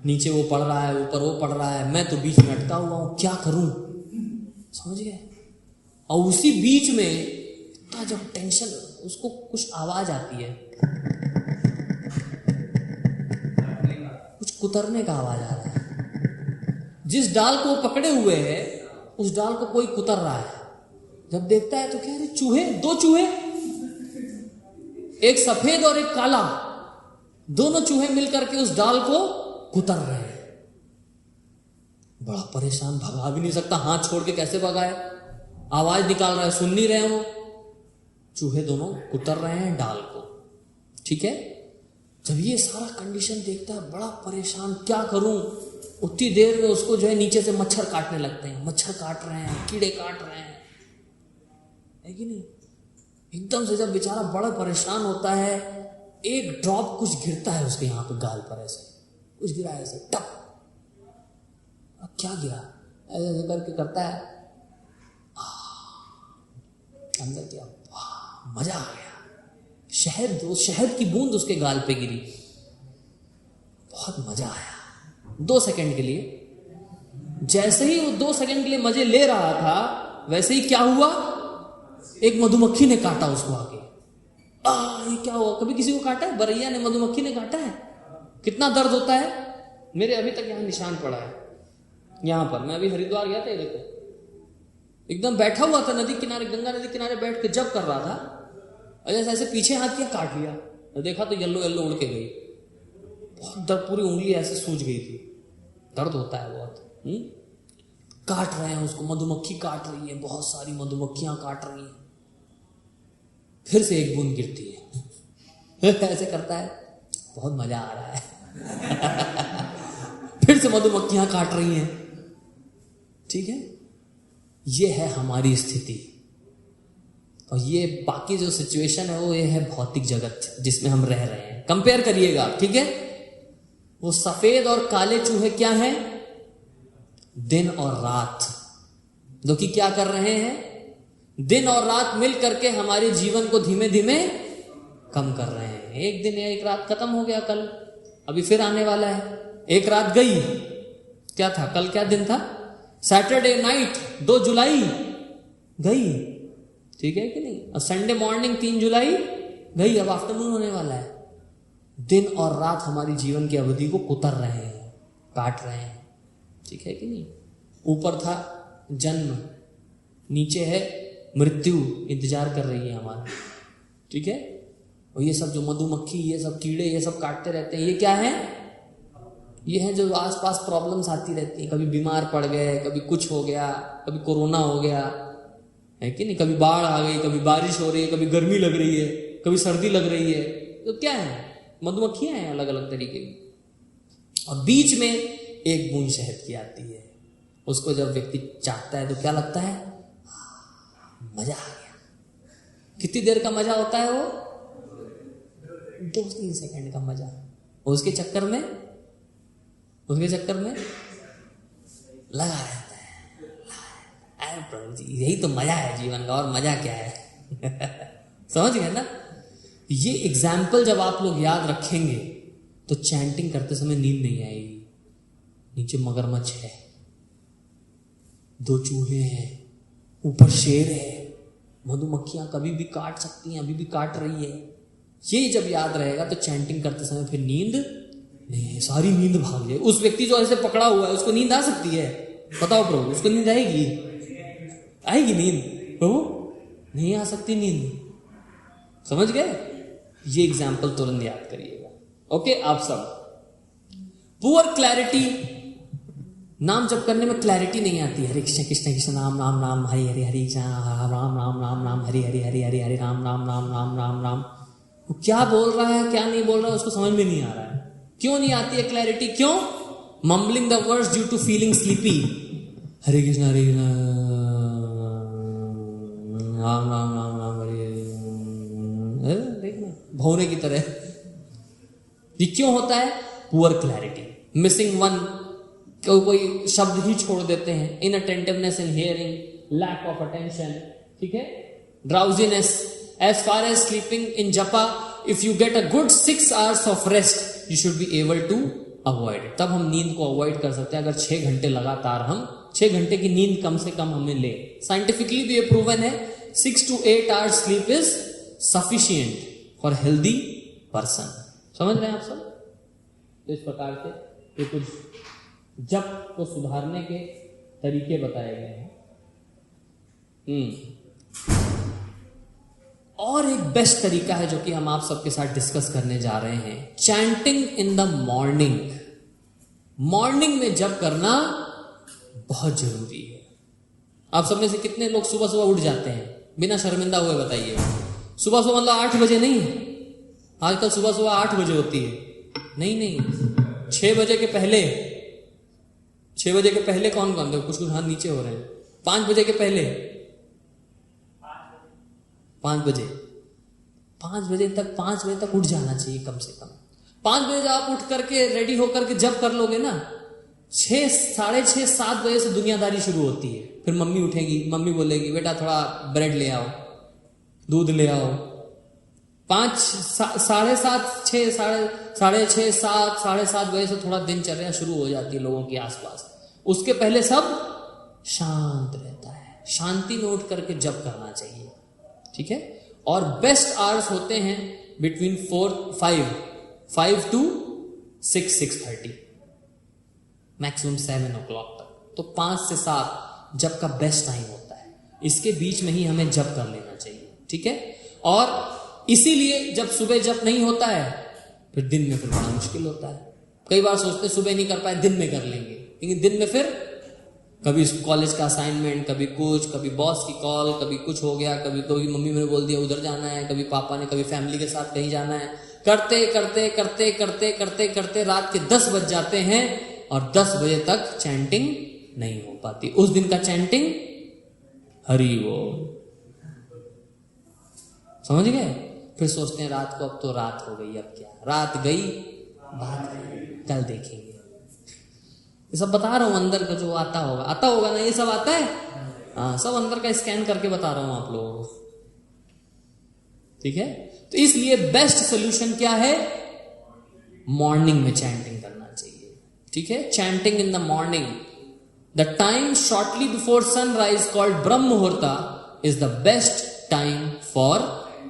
नीचे वो पढ़ रहा है, ऊपर वो पढ़ रहा है, मैं तो बीच में अटका हुआ हूं, क्या करूं, समझ गए? और उसी बीच में इतना जब टेंशन, उसको कुछ आवाज आती है, कुछ कुतरने का आवाज आ रहा है। जिस डाल को वो पकड़े हुए है, उस डाल को कोई कुतर रहा है। जब देखता है तो क्या है, चूहे, 2 चूहे, एक सफेद और एक काला, दोनों चूहे मिलकर के उस डाल को कुतर रहे हैं। बड़ा परेशान, भगा भी नहीं सकता, हाथ छोड़ के कैसे भगाए, आवाज निकाल रहा है, सुन नहीं रहे हो। चूहे दोनों कुतर रहे हैं डाल को, ठीक है? जब ये सारा कंडीशन देखता है, बड़ा परेशान, क्या करूं। उतनी देर में उसको जो है नीचे से मच्छर काटने लगते हैं, मच्छर काट रहे हैं, कीड़े काट रहे हैं, है कि नहीं? एकदम से जब बेचारा बड़ा परेशान होता है, एक ड्रॉप कुछ गिरता है उसके यहाँ पे गाल पर, ऐसे कुछ गिरा, ऐसे टप। अब क्या गिरा, ऐसे करके करता है, अंदर क्या, मजा आ गया। शहद की बूंद उसके गाल पे गिरी, बहुत मजा आया। 2 सेकंड के लिए, जैसे ही वो 2 सेकंड के लिए मजे ले रहा था, वैसे ही क्या हुआ, एक मधुमक्खी ने काटा उसको आगे। ये क्या हुआ? कभी किसी को काटा है? बरैया ने, मधुमक्खी ने काटा है? कितना दर्द होता है। मेरे अभी तक यहाँ निशान पड़ा है, यहाँ पर। मैं अभी हरिद्वार गया था, ये देखो, एकदम बैठा हुआ था नदी किनारे, गंगा नदी किनारे बैठ के जब कर रहा था, और जैसे ऐसे पीछे हाथ किया, काट लिया, और देखा तो येलो येलो उड़ के गई। बहुत दर्द, पूरी उंगली ऐसे सूज गई थी, दर्द होता है बहुत। काट रहे हैं उसको, मधुमक्खी काट रही है, बहुत सारी मधुमक्खियां काट रही हैं। फिर से एक बूंद गिरती है, ऐसे करता है, बहुत मजा आ रहा है। फिर से मधुमक्खियां काट रही हैं, ठीक है? ये है हमारी स्थिति। और ये बाकी जो सिचुएशन है, वो ये है भौतिक जगत जिसमें हम रह रहे हैं। कंपेयर करिएगा, ठीक है? वो सफेद और काले चूहे क्या हैं? दिन और रात, जो कि क्या कर रहे हैं? दिन और रात मिल करके हमारे जीवन को धीमे धीमे कम कर रहे हैं। एक दिन या एक रात खत्म हो गया, कल अभी फिर आने वाला है। एक रात गई, क्या था कल, क्या दिन था? सैटरडे नाइट 2 जुलाई गई, ठीक है कि नहीं? और संडे मॉर्निंग 3 जुलाई गई, अब आफ्टरनून होने वाला है। दिन और रात हमारी जीवन की अवधि को कुतर रहे हैं, काट रहे हैं, ठीक है कि नहीं? ऊपर था जन्म, नीचे है मृत्यु, इंतजार कर रही है हमारा, ठीक है? और ये सब जो मधुमक्खी, ये सब कीड़े, ये सब काटते रहते हैं, ये क्या है? ये है जो आसपास प्रॉब्लम्स आती रहती हैं। कभी बीमार पड़ गए, कभी कुछ हो गया, कभी कोरोना हो गया, है कि नहीं? कभी बाढ़ आ गई, कभी बारिश हो रही है, कभी गर्मी लग रही है, कभी सर्दी लग रही है। तो क्या है? मधुमक्खियां हैं अलग अलग तरीके की। और बीच में एक बूंद शहद की आती है। उसको जब व्यक्ति चाटता है तो क्या लगता है? मजा आ गया, कितनी देर का मजा होता है वो? 2-3 सेकंड का मजा। उसके चक्कर में लगा रहता है। अरे प्रभु जी, यही तो मजा है जीवन का, और मजा क्या है? समझ गए ना? ये एग्जाम्पल जब आप लोग याद रखेंगे तो चैंटिंग करते समय नींद नहीं आएगी। नीचे मगरमच्छ है, 2 चूहे हैं, ऊपर शेर है, मधुमक्खियां कभी भी काट सकती हैं, अभी भी काट रही है। ये जब याद रहेगा तो चैंटिंग करते समय फिर नींद नहीं, सारी नींद भाग जाए। उस व्यक्ति जो ऐसे पकड़ा हुआ है उसको नींद आ सकती है? बताओ प्रभु, उसको नींद आएगी? नींद प्रभु? नहीं आ सकती नींद। समझ गए? ये एग्जाम्पल तुरंत याद करिएगा। ओके, आप सब। पुअर क्लैरिटी, नाम जप करने में क्लैरिटी नहीं आती। हरे कृष्ण कृष्ण कृष्ण राम राम राम हरे हरे हरे राम राम राम राम हरे हरे हरे हरे हरे राम राम राम राम राम राम। वो क्या बोल रहा है क्या नहीं बोल रहा है उसको समझ में नहीं आ रहा है। क्यों नहीं आती है क्लैरिटी? क्यों? Mumbling the words due to feeling sleepy. Hare Krishna Ram Ram Ram Ram Hare, देखना भौरे की तरह। ये क्यों होता है? पुअर क्लैरिटी, मिसिंग वन, कोई शब्द ही छोड़ देते हैं। Inattentiveness in hearing, lack of attention, ठीक है, drowsiness. As far as sleeping in japa, if you get a good 6 hours of rest, you should be able to avoid it. तब हम नींद को अवॉइड कर सकते हैं अगर 6 घंटे लगातार हम 6 घंटे की नींद कम से कम हमें ले। साइंटिफिकली भी ये प्रूवन है, 6 to 8 hours sleep is sufficient for healthy person. समझ रहे हैं आप सब? तो इस प्रकार से ये कुछ जप को सुधारने के तरीके बताए गए हैं। और एक बेस्ट तरीका है जो कि हम आप सबके साथ डिस्कस करने जा रहे हैं, chanting in the morning. Morning में जप करना बहुत जरूरी है। आप सब में से कितने लोग सुबह सुबह उठ जाते हैं बिना शर्मिंदा हुए? बताइए। सुबह सुबह मतलब 8 बजे नहीं, आजकल सुबह सुबह 8 बजे होती है। नहीं, 6 बजे के पहले। 6 बजे के पहले कौन कौन? देखो कुछ हाथ नीचे हो रहे हैं। 5 बजे के पहले, 5 बजे, 5 बजे तक उठ जाना चाहिए कम से कम। 5 बजे आप उठ करके रेडी होकर के जब कर लोगे ना, 6, साढ़े 6, 7 बजे से दुनियादारी शुरू होती है। फिर मम्मी उठेगी, मम्मी बोलेगी बेटा थोड़ा ब्रेड ले आओ, दूध ले आओ। 5, साढ़े 7, 6, साढ़े 6, 7, साढ़े 7 बजे से थोड़ा दिनचर्या शुरू हो जाती है लोगों के आसपास। उसके पहले सब शांत रहता है। शांति में उठ करके जप करना चाहिए, ठीक है। और बेस्ट आवर्स होते हैं बिटवीन 5 to 6:30, मैक्सिमम 7 o'clock तक। तो 5 से 7 जप का बेस्ट टाइम होता है। इसके बीच में ही हमें जप कर लेना चाहिए, ठीक है। और इसीलिए जब सुबह जप नहीं होता है फिर दिन में फिर बड़ा मुश्किल होता है। कई बार सोचते सुबह नहीं कर पाए, दिन में कर लेंगे, लेकिन दिन में फिर कभी कॉलेज का असाइनमेंट, कभी कुछ, कभी बॉस की कॉल, कभी कुछ हो गया, कभी मम्मी ने बोल दिया उधर जाना है, कभी पापा ने, कभी फैमिली के साथ कहीं जाना है। करते करते करते करते करते करते रात के 10 बज जाते हैं और 10 बजे तक चैंटिंग नहीं हो पाती। उस दिन का चैंटिंग हरि बोल। समझ गए? फिर सोचते हैं रात को, अब तो रात हो गई, अब क्या, रात गई बात गई, कल देखेंगे। ये सब बता रहा हूं अंदर का जो आता होगा ना, ये सब आता है। हाँ, सब अंदर का स्कैन करके बता रहा हूं आप लोगों को, ठीक है। तो इसलिए बेस्ट सोल्यूशन क्या है? मॉर्निंग में चैंटिंग करना चाहिए, ठीक है। Chanting in the morning, the time shortly before sunrise called Brahma muhurta is the best time for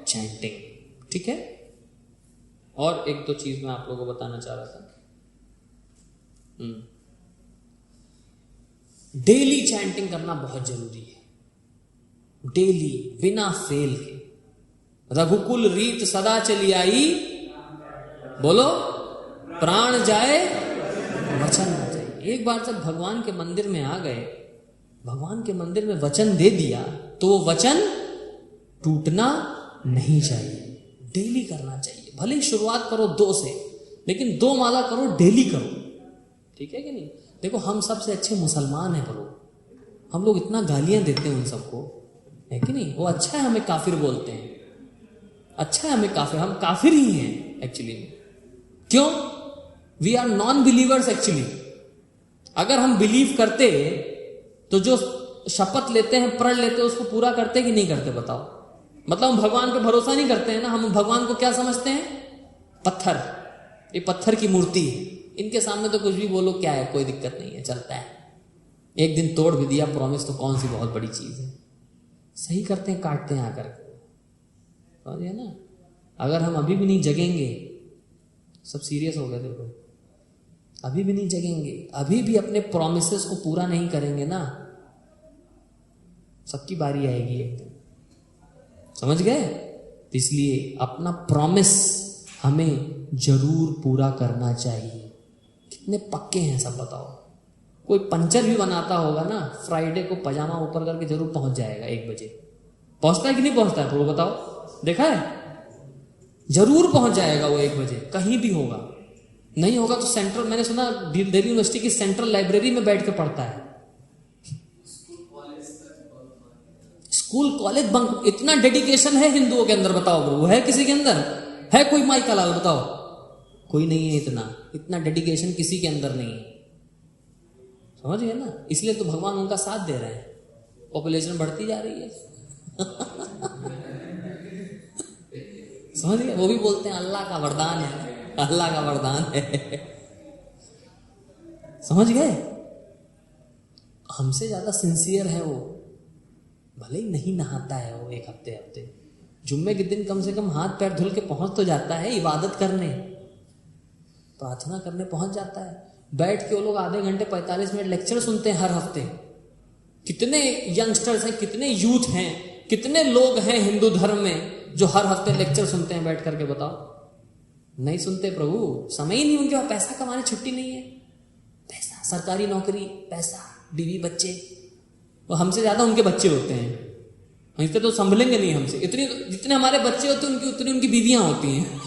chanting, ठीक है। और 1-2 चीज मैं आप लोगों को बताना चाह रहा था। डेली चैंटिंग करना बहुत जरूरी है, डेली, बिना फेल के। रघुकुल रीत सदा चली आई, बोलो प्राण जाए वचन न जाए। एक बार जब भगवान के मंदिर में आ गए, भगवान के मंदिर में वचन दे दिया, तो वो वचन टूटना नहीं चाहिए। डेली करना चाहिए। भले ही शुरुआत करो 2 से, लेकिन 2 माला करो, डेली करो, ठीक है कि नहीं। देखो हम सबसे अच्छे मुसलमान हैं बरो, हम लोग इतना गालियां देते हैं उन सबको, है कि नहीं। वो अच्छा है हमें काफिर बोलते हैं, अच्छा है हमें काफिर, हम काफिर ही हैं एक्चुअली। क्यों? We are non believers actually. अगर हम बिलीव करते तो जो शपथ लेते हैं, प्रण लेते हैं, उसको पूरा करते कि नहीं करते बताओ? मतलब हम भगवान पे भरोसा नहीं करते हैं ना। हम भगवान को क्या समझते हैं? पत्थर, ये पत्थर की मूर्ति है, इनके सामने तो कुछ भी बोलो क्या है, कोई दिक्कत नहीं है, चलता है। एक दिन तोड़ भी दिया प्रॉमिस तो कौन सी बहुत बड़ी चीज है। सही करते हैं, काटते हैं आकर, समझिए ना। अगर हम अभी भी नहीं जगेंगे, सब सीरियस हो गए, देखो अभी भी नहीं जगेंगे, अभी भी अपने प्रॉमिसेस को पूरा नहीं करेंगे ना, सबकी बारी आएगी एक दिन, समझ गए? इसलिए अपना प्रॉमिस हमें जरूर पूरा करना चाहिए। कितने पक्के हैं सब बताओ? कोई पंचर भी बनाता होगा ना, फ्राइडे को पजामा ऊपर करके जरूर पहुंच जाएगा 1 बजे। पहुंचता है कि नहीं पहुंचता है? तो बताओ, देखा है? जरूर पहुंच जाएगा वो 1 बजे, कहीं भी होगा। नहीं होगा तो सेंट्रल, मैंने सुना दिल्ली यूनिवर्सिटी की सेंट्रल लाइब्रेरी में बैठ के पढ़ता है। स्कूल कॉलेज बंक, इतना डेडिकेशन है हिंदुओं के अंदर, बताओ प्रभु, है किसी के अंदर? है कोई माई का लाल? बताओ, कोई नहीं है। इतना डेडिकेशन किसी के अंदर नहीं है, समझ गए ना? इसलिए तो भगवान उनका साथ दे रहे हैं, पॉपुलेशन बढ़ती जा रही है। समझ गए? वो भी बोलते हैं अल्लाह का वरदान है, अल्लाह का वरदान है। समझ गए? हमसे ज्यादा सिंसियर है वो, भले ही नहीं नहाता है वो 1 हफ्ते, जुम्मे के दिन कम से कम हाथ पैर धुल के पहुंच तो जाता है, इबादत करने, प्रार्थना करने पहुंच जाता है। बैठ के वो लोग आधे घंटे 45 मिनट लेक्चर सुनते हैं हर हफ्ते। कितने यंगस्टर्स हैं, कितने यूथ हैं, कितने लोग हैं हिंदू धर्म में जो हर हफ्ते लेक्चर सुनते हैं बैठ करके? बताओ, नहीं सुनते प्रभु, समय ही नहीं उनके पास, पैसा कमाने छुट्टी नहीं है, पैसा, सरकारी नौकरी, पैसा, बीवी बच्चे, वो हमसे ज्यादा उनके बच्चे होते हैं। इतने तो संभलेंगे नहीं हमसे, इतनी जितने हमारे बच्चे होते हैं उतनी उनकी बीवियां होती हैं।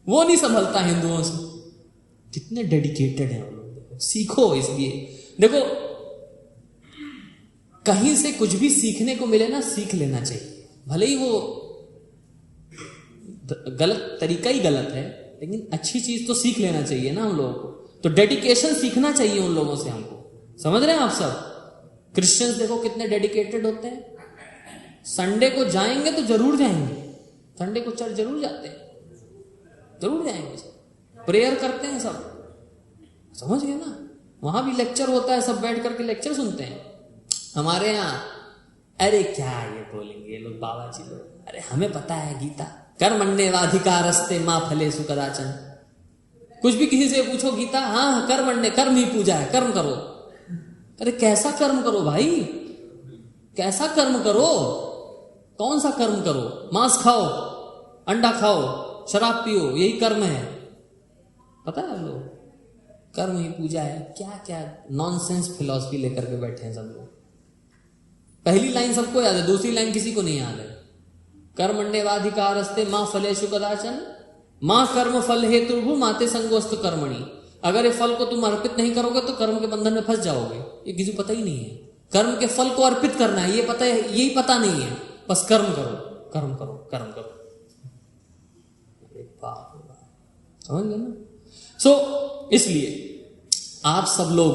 वो नहीं संभलता हिंदुओं से। कितने डेडिकेटेड हैं वो लोग, देखो, सीखो। इसलिए देखो, कहीं से कुछ भी सीखने को मिले ना, सीख लेना चाहिए। भले ही वो गलत तरीका ही गलत है, लेकिन अच्छी चीज तो सीख लेना चाहिए ना हम लोगों को। तो डेडिकेशन सीखना चाहिए उन लोगों से हमको, समझ रहे हैं आप सब? क्रिश्चियंस देखो कितने डेडिकेटेड होते हैं, संडे को जाएंगे तो जरूर जाएंगे, संडे को चर्च जरूर जाते हैं, जरूर जाएंगे, प्रेयर करते हैं सब, समझ गए ना? वहां भी लेक्चर होता है, सब बैठ करके लेक्चर सुनते हैं। हमारे यहाँ अरे क्या ये बोलेंगे ये लोग, बाबा जी लोग, अरे हमें पता है गीता, कर्मण्येवाधिकारस्ते मा फलेषु कदाचन। कुछ भी किसी से पूछो गीता, हाँ कर्मण्य, कर्म ही पूजा है, कर्म करो। अरे कैसा कर्म करो भाई, कैसा कर्म करो? कौन सा कर्म करो? मांस खाओ, अंडा खाओ, शराब पियो, यही कर्म है? पता है लोग, कर्म ही पूजा है। क्या क्या नॉनसेंस फिलॉसफी लेकर के बैठे हैं सब लोग। पहली लाइन सबको याद है, दूसरी लाइन किसी को नहीं याद है। कर्मण्येवाधिकारस्ते मां फलेषु कदाचन मां कर्म फल हेतुर्भु माते संगोस्तु कर्मणि। अगर ये फल को तुम अर्पित नहीं करोगे तो कर्म के बंधन में फंस जाओगे। ये किसी को पता ही नहीं है, कर्म के फल को अर्पित करना है, ये पता है, यही पता नहीं है। बस कर्म करो, कर्म करो, कर्म करो। समझ गए ना? इसलिए आप सब लोग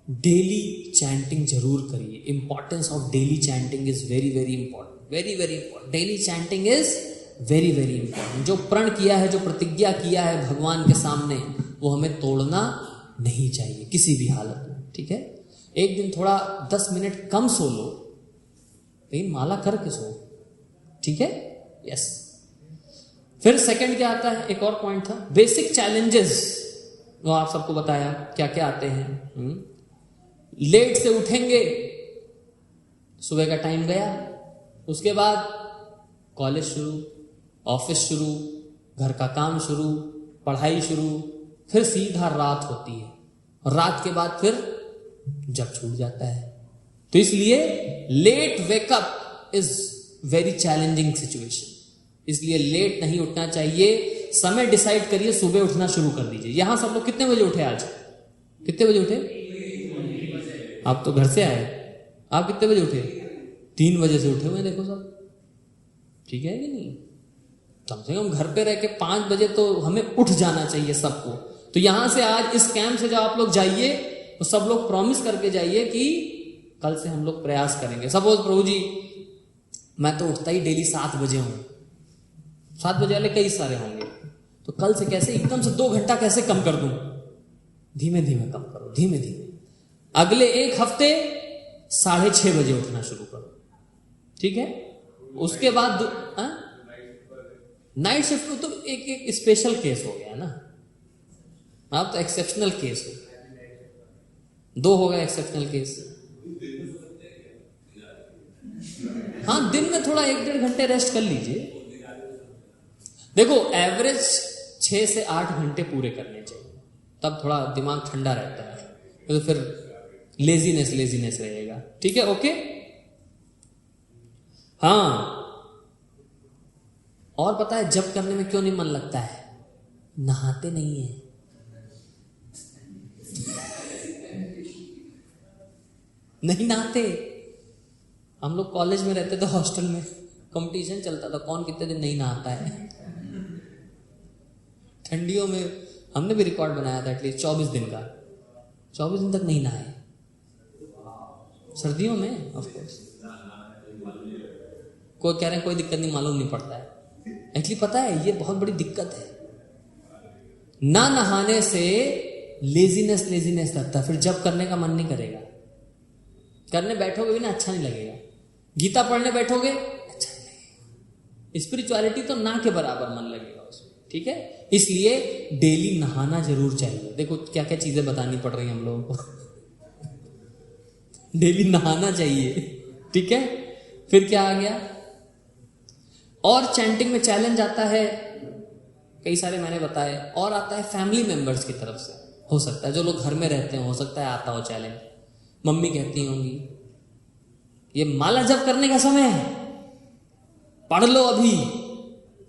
डेली चैंटिंग जरूर करिए। Importance of daily chanting is very very important, very very important. Daily chanting is very very important. जो प्रण किया है, जो प्रतिज्ञा किया है भगवान के सामने, वो हमें तोड़ना नहीं चाहिए किसी भी हालत में, ठीक है? एक दिन थोड़ा 10 मिनट कम सो लो, लेकिन माला करके सो, ठीक है? यस। फिर सेकंड क्या आता है? एक और पॉइंट था, बेसिक चैलेंजेस, वो आप सबको बताया क्या क्या आते हैं। लेट से उठेंगे, सुबह का टाइम गया, उसके बाद कॉलेज शुरू, ऑफिस शुरू, घर का काम शुरू, पढ़ाई शुरू, फिर सीधा रात होती है, और रात के बाद फिर जग छूट जाता है। तो इसलिए late wake up is very challenging situation. इसलिए लेट नहीं उठना चाहिए। समय डिसाइड करिए, सुबह उठना शुरू कर दीजिए। यहां सब लोग कितने बजे उठे आज? कितने बजे उठे? आप तो घर से आए, आप कितने बजे उठे? 3 बजे से उठे हुए देखो सब, ठीक है कि नहीं? कम से कम घर पे रह के 5 बजे तो हमें उठ जाना चाहिए सबको। तो यहां से आज इस कैंप से जो आप लोग जाइए तो सब लोग प्रॉमिस करके जाइए कि कल से हम लोग प्रयास करेंगे। सपोज प्रभु जी मैं तो उठता ही डेली 7 बजे हूं, 7 बजे वाले कई सारे होंगे, तो कल से कैसे एकदम से 2 घंटा कैसे कम कर दूं? धीमे धीमे कम करो, धीमे धीमे। अगले 1 हफ्ते 6:30 बजे उठना शुरू करो, ठीक है? उसके बाद नाइट शिफ्ट तो एक स्पेशल केस हो गया ना, आप तो एक्सेप्शनल केस हो, 2 हो गया एक्सेप्शनल केस। हाँ, दिन में थोड़ा 1-1.5 घंटे रेस्ट कर लीजिए। देखो एवरेज 6 से 8 घंटे पूरे करने चाहिए, तब थोड़ा दिमाग ठंडा रहता है, तो फिर लेजीनेस रहेगा, ठीक है? ओके, हाँ। और पता है जब करने में क्यों नहीं मन लगता है? नहाते नहीं है। नहीं नहाते। हम लोग कॉलेज में रहते थे, हॉस्टल में कंपटीशन चलता था कौन कितने दिन नहीं नहाता है। ठंडियों में हमने भी रिकॉर्ड बनाया था एटलीस्ट 24 दिन का, 24 दिन तक नहीं नहाए। सर्दियों में ऑफ कोर्स कोई कह रहे हैं कोई दिक्कत नहीं, मालूम नहीं पड़ता है। एक्चुअली पता है ये बहुत बड़ी दिक्कत है। ना नहाने से लेजीनेस लगता है, फिर जब करने का मन नहीं करेगा। करने बैठोगे भी ना अच्छा नहीं लगेगा, गीता पढ़ने बैठोगे अच्छा नहीं लगेगा, स्पिरिचुअलिटी तो ना के बराबर मन लगेगा उसमें, ठीक है? इसलिए डेली नहाना जरूर चाहिए। देखो क्या क्या चीजें बतानी पड़ रही हैं हम लोगों को। डेली नहाना चाहिए, ठीक है? फिर क्या आ गया? और चैंटिंग में चैलेंज आता है कई सारे मैंने बताए, और आता है फैमिली मेंबर्स की तरफ से। हो सकता है जो लोग घर में रहते हैं, हो सकता है आता हो चैलेंज। मम्मी कहती होंगी ये माला जप करने का समय है, पढ़ लो अभी,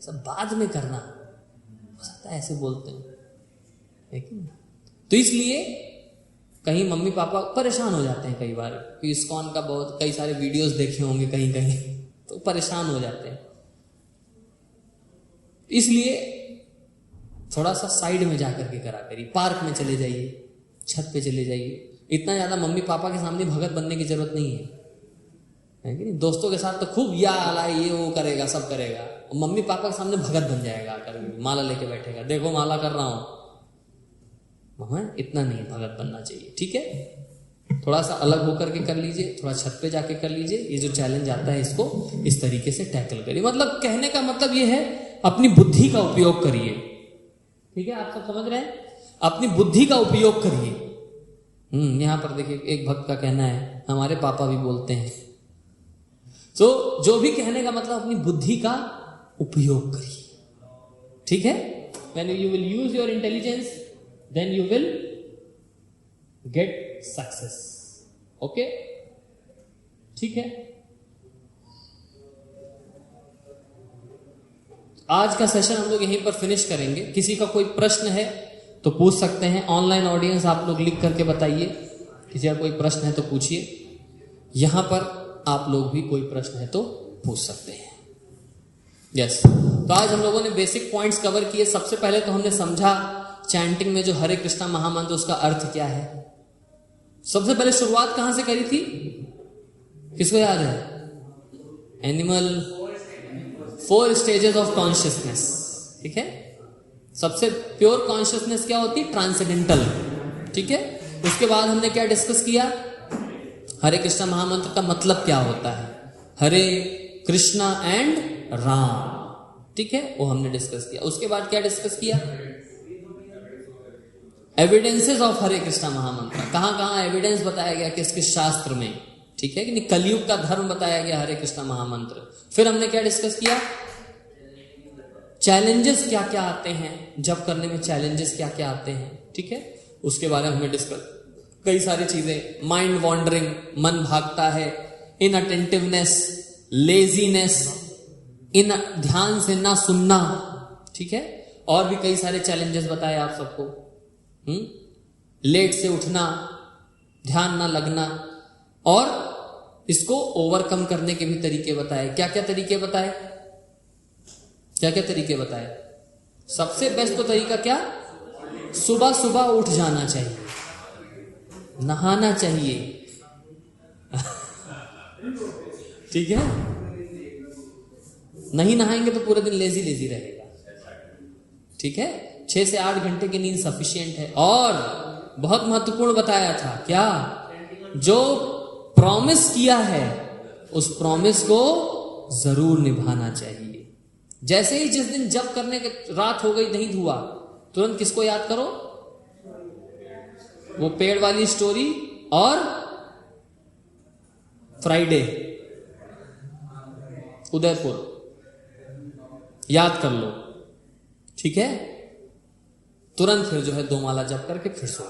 सब बाद में करना। हो सकता है ऐसे बोलते हैं, तो इसलिए कहीं मम्मी पापा परेशान हो जाते हैं कई बार कि इस्कॉन का बहुत कई सारे वीडियोस देखे होंगे कहीं कहीं, तो परेशान हो जाते हैं। इसलिए थोड़ा सा साइड में जाकर के करा करिए, पार्क में चले जाइए, छत पे चले जाइए। इतना ज्यादा मम्मी पापा के सामने भगत बनने की जरूरत नहीं है कि नहीं? दोस्तों के साथ तो खूब या अला ये वो करेगा, सब करेगा, और मम्मी पापा के सामने भगत बन जाएगा, आकर माला लेके बैठेगा, देखो माला कर रहा हूं। इतना नहीं भगत बनना चाहिए, ठीक है? थोड़ा सा अलग होकर के कर लीजिए, थोड़ा छत पे जाके कर लीजिए। ये जो चैलेंज आता है इसको इस तरीके से टैकल करिए। मतलब कहने का मतलब ये है अपनी बुद्धि का उपयोग करिए, ठीक है? आप सब समझ रहे हैं? अपनी बुद्धि का उपयोग करिए। यहां पर देखिए एक भक्त का कहना है, हमारे पापा भी बोलते हैं, तो जो भी कहने का मतलब अपनी बुद्धि का उपयोग करिए, ठीक है? When you will use your intelligence, then you will get success. Okay? ठीक है? आज का सेशन हम लोग यहीं पर फिनिश करेंगे। किसी का कोई प्रश्न है तो पूछ सकते हैं। ऑनलाइन ऑडियंस आप लोग लिख करके बताइए, किसी का कोई प्रश्न है तो पूछिए। यहां पर आप लोग भी कोई प्रश्न है तो पूछ सकते हैं। यस, तो आज हम लोगों ने बेसिक पॉइंट्स कवर किए। सबसे पहले तो हमने समझा चैंटिंग में जो हरे कृष्णा महामंत्र उसका अर्थ क्या है। सबसे पहले शुरुआत कहां से करी थी, किसको याद है? एनिमल 4 स्टेजेस ऑफ कॉन्शियसनेस, ठीक है? सबसे प्योर कॉन्शियसनेस क्या होती? ट्रांसेंडेंटल, ठीक है? उसके बाद हमने क्या डिस्कस किया? हरे कृष्णा महामंत्र का मतलब क्या होता है, हरे कृष्णा एंड राम, ठीक है? वो हमने डिस्कस किया। उसके बाद क्या डिस्कस किया? एविडेंसेस ऑफ हरे कृष्णा महामंत्र, कहां कहां एविडेंस बताया गया किस किस शास्त्र में, ठीक है कि नहीं? कलयुग का धर्म बताया गया हरे कृष्णा महामंत्र। फिर हमने क्या डिस्कस किया? चैलेंजेस क्या क्या आते हैं, जब करने में चैलेंजेस क्या क्या आते हैं, ठीक है? उसके बारे में हमने डिस्कस कई सारी चीजें। माइंड वॉन्डरिंग, मन भागता है, इनअटेंटिवनेस, लेजीनेस, इन ध्यान से ना सुनना, ठीक है? और भी कई सारे चैलेंजेस बताए आप सबको। लेट से उठना, ध्यान ना लगना, और इसको ओवरकम करने के भी तरीके बताए। क्या क्या तरीके बताए? क्या क्या तरीके बताए? सबसे बेस्ट तो तरीका क्या? सुबह सुबह उठ जाना चाहिए, नहाना चाहिए। ठीक है, नहीं नहाएंगे तो पूरे दिन लेजी लेजी रहेगा। ठीक है, 6 से 8 घंटे की नींद सफिशिएंट है। और बहुत महत्वपूर्ण बताया था क्या? जो प्रॉमिस किया है उस प्रॉमिस को जरूर निभाना चाहिए। जैसे ही जिस दिन जब करने के रात हो गई नहीं धुआ, तुरंत किसको याद करो? वो पेड़ वाली स्टोरी और फ्राइडे उदयपुर याद कर लो। ठीक है, तुरंत फिर जो है 2 माला जप करके फिर सो।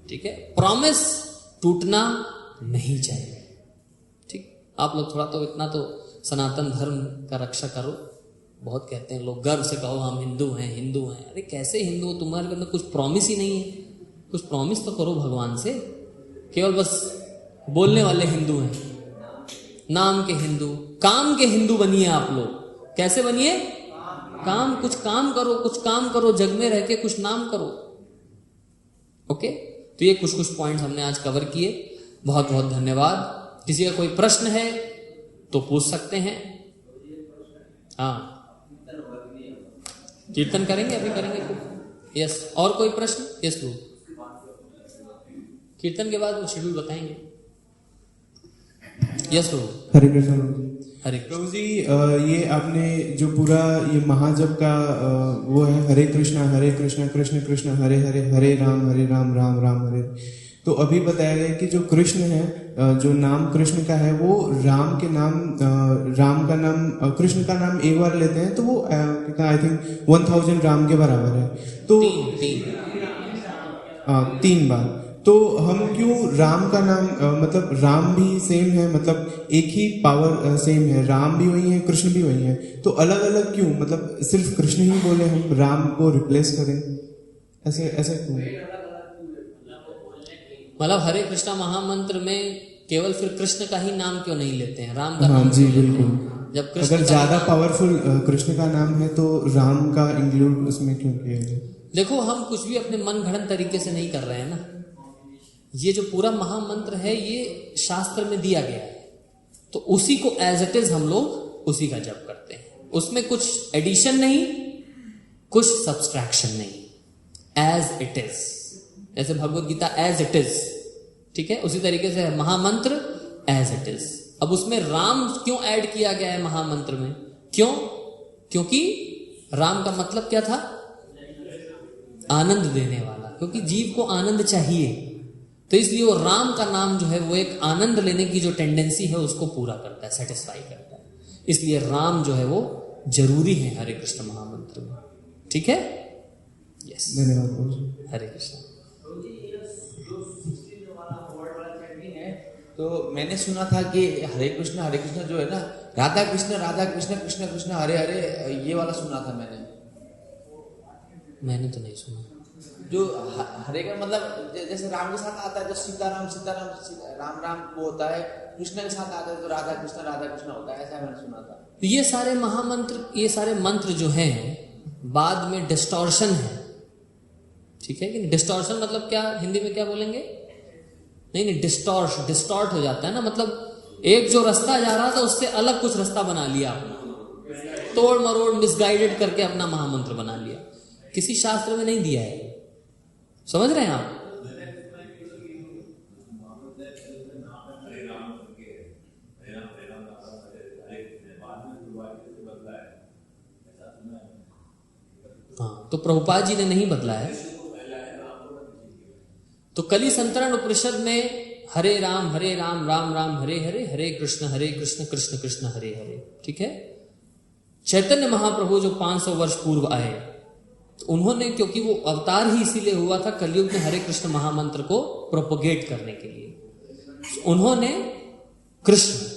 ठीक है, प्रॉमिस टूटना नहीं चाहिए। ठीक, आप लोग थोड़ा तो इतना तो सनातन धर्म का रक्षा करो। बहुत कहते हैं लोग, गर्व से कहो हम हिंदू हैं, हिंदू हैं। अरे कैसे हिंदू? तुम्हारे अंदर कुछ प्रॉमिस ही नहीं है। कुछ प्रॉमिस तो करो भगवान से। केवल बस बोलने वाले हिंदू हैं, नाम के हिंदू। काम के हिंदू बनिए आप लोग। कैसे बनिए? काम, कुछ काम करो, कुछ काम करो, जग में रह के कुछ नाम करो। ओके, तो ये कुछ कुछ पॉइंट्स हमने आज कवर किए। बहुत बहुत धन्यवाद। किसी का कोई प्रश्न है तो पूछ सकते हैं। हाँ, कीर्तन करेंगे, अभी करेंगे। यस, और कोई प्रश्न? यस प्रभु, कीर्तन के बाद वो शेड्यूल बताएंगे। यस प्रभु। हरे कृष्ण। हरे प्रभु जी, ये आपने जो पूरा ये महाजप का वो है, हरे कृष्णा कृष्ण कृष्ण हरे हरे, हरे राम राम राम हरे। तो अभी बताया गया कि जो कृष्ण है, जो नाम कृष्ण का है, वो राम के नाम, राम का नाम, कृष्ण का नाम एक बार लेते हैं तो वो कितना, आई थिंक 1000 राम के बराबर है। तो 3 बार। तो हम क्यों राम का नाम, मतलब राम भी सेम है, मतलब एक ही पावर सेम है, राम भी वही है, कृष्ण भी वही है, तो अलग अलग क्यों? मतलब सिर्फ कृष्ण ही बोले, हम राम को रिप्लेस करें, ऐसे ऐसे क्यों? मतलब हरे कृष्णा महामंत्र में केवल फिर कृष्ण का ही नाम क्यों नहीं लेते हैं, राम का हाँ नाम? जी बिल्कुल। जब कृष्ण अगर ज्यादा पावरफुल कृष्ण का नाम है तो राम का इंक्लूड उसमें क्यों किया है? देखो, हम कुछ भी अपने मन घड़न तरीके से नहीं कर रहे हैं ना। ये जो पूरा महामंत्र है ये शास्त्र में दिया गया है, तो उसी को एज इट इज हम लोग उसी का जप करते हैं। उसमें कुछ एडिशन नहीं, कुछ सब्सट्रैक्शन नहीं, एज इट इज। जैसे Bhagavad Gita as it is, ठीक है, उसी तरीके से महामंत्र एज इट इज। अब उसमें राम क्यों ऐड किया गया है महामंत्र में? क्यों? क्योंकि राम का मतलब क्या था? आनंद देने वाला। क्योंकि जीव को आनंद चाहिए, तो इसलिए वो राम का नाम जो है वो एक आनंद लेने की जो टेंडेंसी है उसको पूरा करता है, सेटिस्फाई करता है। इसलिए राम जो है वो जरूरी है हरे कृष्ण महामंत्र में। ठीक है, यस, धन्यवाद। हरे कृष्ण। तो मैंने सुना था कि हरे कृष्ण जो है ना, राधा कृष्ण कृष्ण कृष्ण हरे हरे, ये वाला सुना था मैंने तो नहीं सुना। जो हरे का मतलब जैसे राम के साथ आता है तो सीताराम राम राम वो होता है, कृष्ण के साथ आता है तो राधा कृष्ण होता है, ऐसा मैंने सुना था। तो ये सारे महामंत्र, ये सारे मंत्र जो हैं बाद में डिस्टॉर्शन है। ठीक है कि डिस्टॉर्शन मतलब क्या, हिंदी में क्या बोलेंगे? नहीं, डिस्टॉर्ट हो जाता है ना। मतलब एक जो रास्ता जा रहा था उससे अलग कुछ रास्ता बना लिया अपना, तोड़ मरोड़ मिसगाइडेड करके अपना महामंत्र बना लिया। किसी शास्त्र में नहीं दिया है, समझ रहे हैं आप? हाँ, तो प्रभुपाद जी ने नहीं बदला है। तो कली संतरण उपनिषद में हरे राम राम राम हरे हरे, हरे कृष्ण कृष्ण कृष्ण हरे हरे। ठीक है, चैतन्य महाप्रभु जो 500 वर्ष पूर्व आए, तो उन्होंने, क्योंकि वो अवतार ही इसीलिए हुआ था कलयुग में हरे कृष्ण महामंत्र को प्रोपोगेट करने के लिए, तो उन्होंने कृष्ण,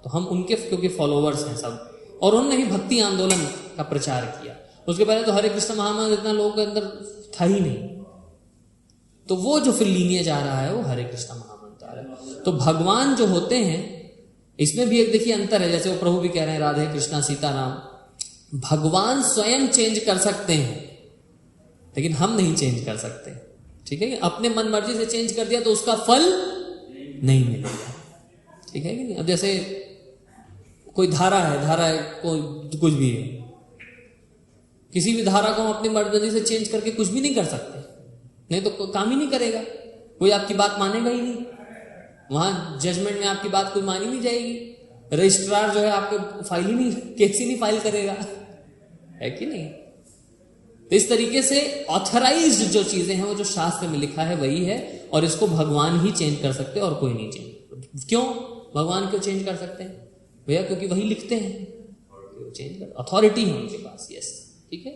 तो हम उनके क्योंकि फॉलोवर्स हैं सब, और उन्होंने ही भक्ति आंदोलन का प्रचार किया। उसके पहले तो हरे कृष्ण महामंत्र इतना लोगों के अंदर था ही नहीं, तो वो जो फिर लीनिएज आ रहा है वो हरे कृष्ण महामंत्र अवतार है। तो भगवान जो होते हैं, इसमें भी एक देखिए अंतर है, जैसे वो प्रभु भी कह रहे हैं राधे कृष्णा सीताराम, भगवान स्वयं चेंज कर सकते हैं लेकिन हम नहीं चेंज कर सकते, ठीक है। अपने मन मर्जी से चेंज कर दिया तो उसका फल नहीं मिलेगा, ठीक है कि नहीं। अब जैसे कोई धारा है कोई कुछ भी है, किसी भी धारा को हम अपनी मर्जी से चेंज करके कुछ भी नहीं कर सकते, नहीं तो काम ही नहीं करेगा, कोई आपकी बात मानेगा ही नहीं, वहां जजमेंट में आपकी बात कोई मानी नहीं जाएगी, रजिस्ट्रार जो है आपके फाइल ही नहीं, केस ही नहीं फाइल करेगा, है कि नहीं। तो इस तरीके से ऑथराइज्ड जो चीजें हैं वो जो शास्त्र में लिखा है वही है, और इसको भगवान ही चेंज कर सकते हैं और कोई नहीं चेंज। क्यों भगवान क्यों चेंज कर सकते हैं भैया? क्योंकि वही लिखते हैं, चेंज कर अथॉरिटी है उनके पास। यस, ठीक है।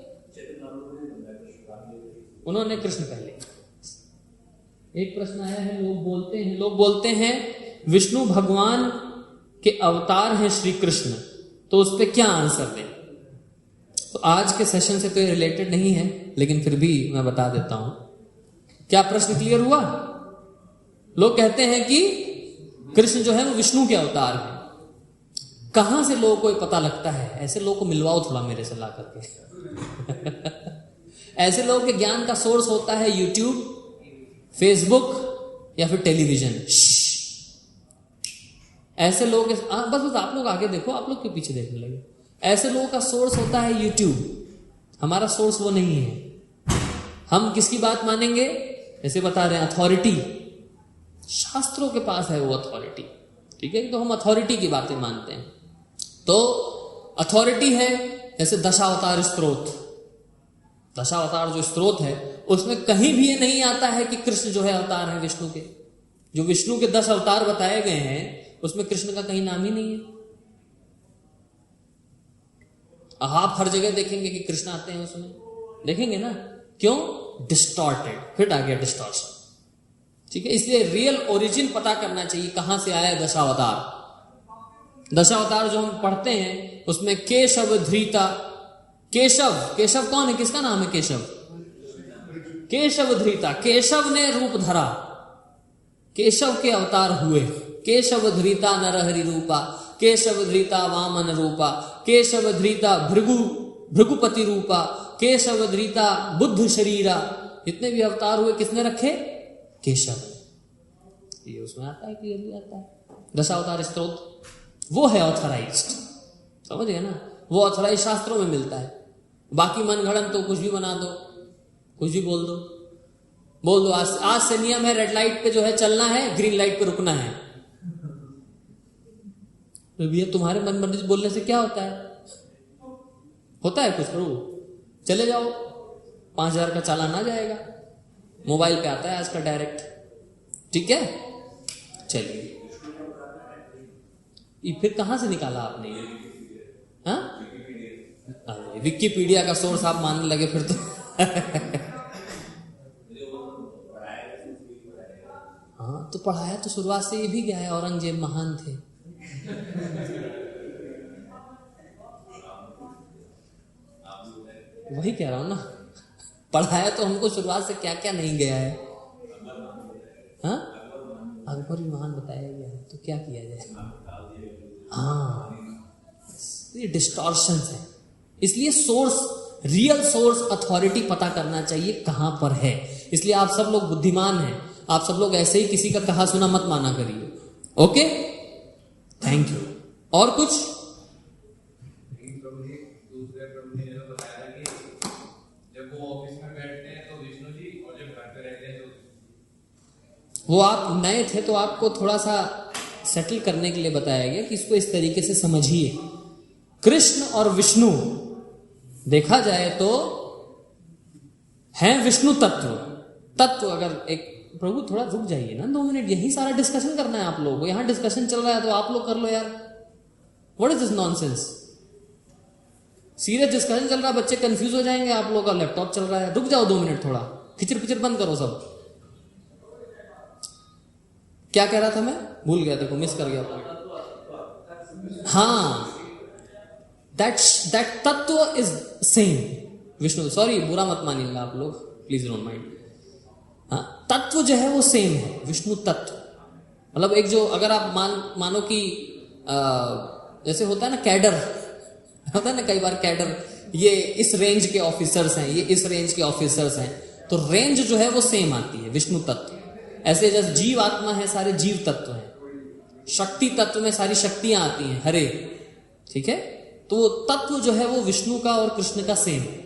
उन्होंने कृष्ण पहले। एक प्रश्न आया है, लोग बोलते हैं विष्णु भगवान के अवतार हैं श्री कृष्ण, तो उस पर क्या आंसर दें? तो आज के सेशन से तो ये रिलेटेड नहीं है, लेकिन फिर भी मैं बता देता हूं। क्या प्रश्न क्लियर हुआ? लोग कहते हैं कि कृष्ण जो है वो विष्णु के अवतार है। कहां से लोगों को पता लगता है? ऐसे लोगों को मिलवाओ थोड़ा मेरे से ला करके। ऐसे लोगों के ज्ञान का सोर्स होता है यूट्यूब, फेसबुक या फिर टेलीविजन। ऐसे लोग बस आप लोग आगे देखो, आप लोग के पीछे देखने लगे। ऐसे लोगों का सोर्स होता है यूट्यूब, हमारा सोर्स वो नहीं है। हम किसकी बात मानेंगे? जैसे बता रहे हैं अथॉरिटी, शास्त्रों के पास है वो अथॉरिटी, ठीक है। तो हम अथॉरिटी की बातें मानते हैं। तो अथॉरिटी है जैसे दशावतार स्त्रोत, दशावतार जो स्त्रोत है उसमें कहीं भी ये नहीं आता है कि कृष्ण जो है अवतार है विष्णु के। जो विष्णु के 10 अवतार बताए गए हैं उसमें कृष्ण का कहीं नाम ही नहीं है। आप हर जगह देखेंगे कि कृष्ण आते हैं, उसमें देखेंगे ना, क्यों? डिस्टॉर्टेड, फिर आ गया डिस्टॉर्शन, ठीक है। इसलिए रियल ओरिजिन पता करना चाहिए, कहां से आया दशावतार। दशावतार जो हम पढ़ते हैं उसमें केशव धृता, केशव कौन है? किसका नाम है केशव? केशव धृता, केशव ने रूप धरा, केशव के अवतार हुए। केशव धृता नरहरि रूपा, केशव धृता वामन रूपा, केशव धृता भृगुपति रूपा, केशव धृता बुद्ध शरीरा। जितने भी अवतार हुए किसने रखे? केशव। ये उसमें आता है, क्लियरली आता है। दशावतार स्तोत्र वो है ऑथराइज्ड, समझ गए ना। वो ऑथराइज शास्त्रों में मिलता है। बाकी मनगढ़ंत तो कुछ भी बना दो, कुछ भी बोल दो। आज से नियम है, रेड लाइट पे जो है चलना है, ग्रीन लाइट पे रुकना है। तो भैया तुम्हारे मन मर्जी बोलने से क्या होता है? होता है कुछ? प्रभु चले जाओ, 5,000 का चालान आ जाएगा, मोबाइल पे आता है आज का डायरेक्ट, ठीक है। चलिए, ये फिर कहां से निकाला आपने ये? हाँ, विकिपीडिया का सोर्स आप मानने लगे फिर तो। हाँ, तो पढ़ाया तो शुरुआत से ये भी गया है, औरंगजेब महान थे। वही कह रहा हूं ना, पढ़ाया तो हमको शुरुआत से क्या क्या नहीं गया है। हाँ, अकबर भी महान बताया गया है, तो क्या किया जाए। हाँ, ये डिस्टॉर्शंस है। इसलिए सोर्स, रियल सोर्स अथॉरिटी पता करना चाहिए कहां पर है। इसलिए आप सब लोग बुद्धिमान हैं, आप सब लोग ऐसे ही किसी का कहा सुना मत माना करिए। Okay, thank you. और कुछ? दूसरे प्रभु ने बताया कि जब वो ऑफिस में बैठते हैं तो विष्णु जी, और जब घर पे रहते हैं तो वो आप नए थे तो आपको थोड़ा सा सेटल करने के लिए बताया गया कि इसको इस तरीके से समझिए। कृष्ण और विष्णु देखा जाए तो है विष्णु तत्व। अगर एक प्रभु थोड़ा रुक जाइए ना 2 मिनट, यही सारा डिस्कशन करना है आप लोगों को। यहां डिस्कशन चल रहा है तो आप लोग कर लो यार। What is this nonsense? Serious discussion चल रहा है, बच्चे कंफ्यूज हो जाएंगे, आप लोगों का लैपटॉप चल रहा है। रुक जाओ 2 मिनट, थोड़ा खिचर पिचर बंद करो सब। क्या कह रहा था मैं? भूल गया, देखो मिस कर गया। हाँ, दैट तत्व इज सेम विष्णु। सॉरी, बुरा मत मानिएगा आप लोग, प्लीज डोंट माइंड। हाँ, तत्व जो है वो सेम है, विष्णु तत्व। मतलब एक जो अगर आप मानो कि जैसे होता है ना कैडर, होता है ना कई बार कैडर, ये इस रेंज के ऑफिसर्स हैं, ये इस रेंज के ऑफिसर्स हैं, तो रेंज जो है वो सेम आती है विष्णु तत्व। ऐसे जैसे जीव आत्मा है, सारे जीव तत्व हैं, शक्ति तत्व में सारी शक्तियां आती हैं हरे, ठीक है। तो वो तत्व जो है वो विष्णु का और कृष्ण का सेम है।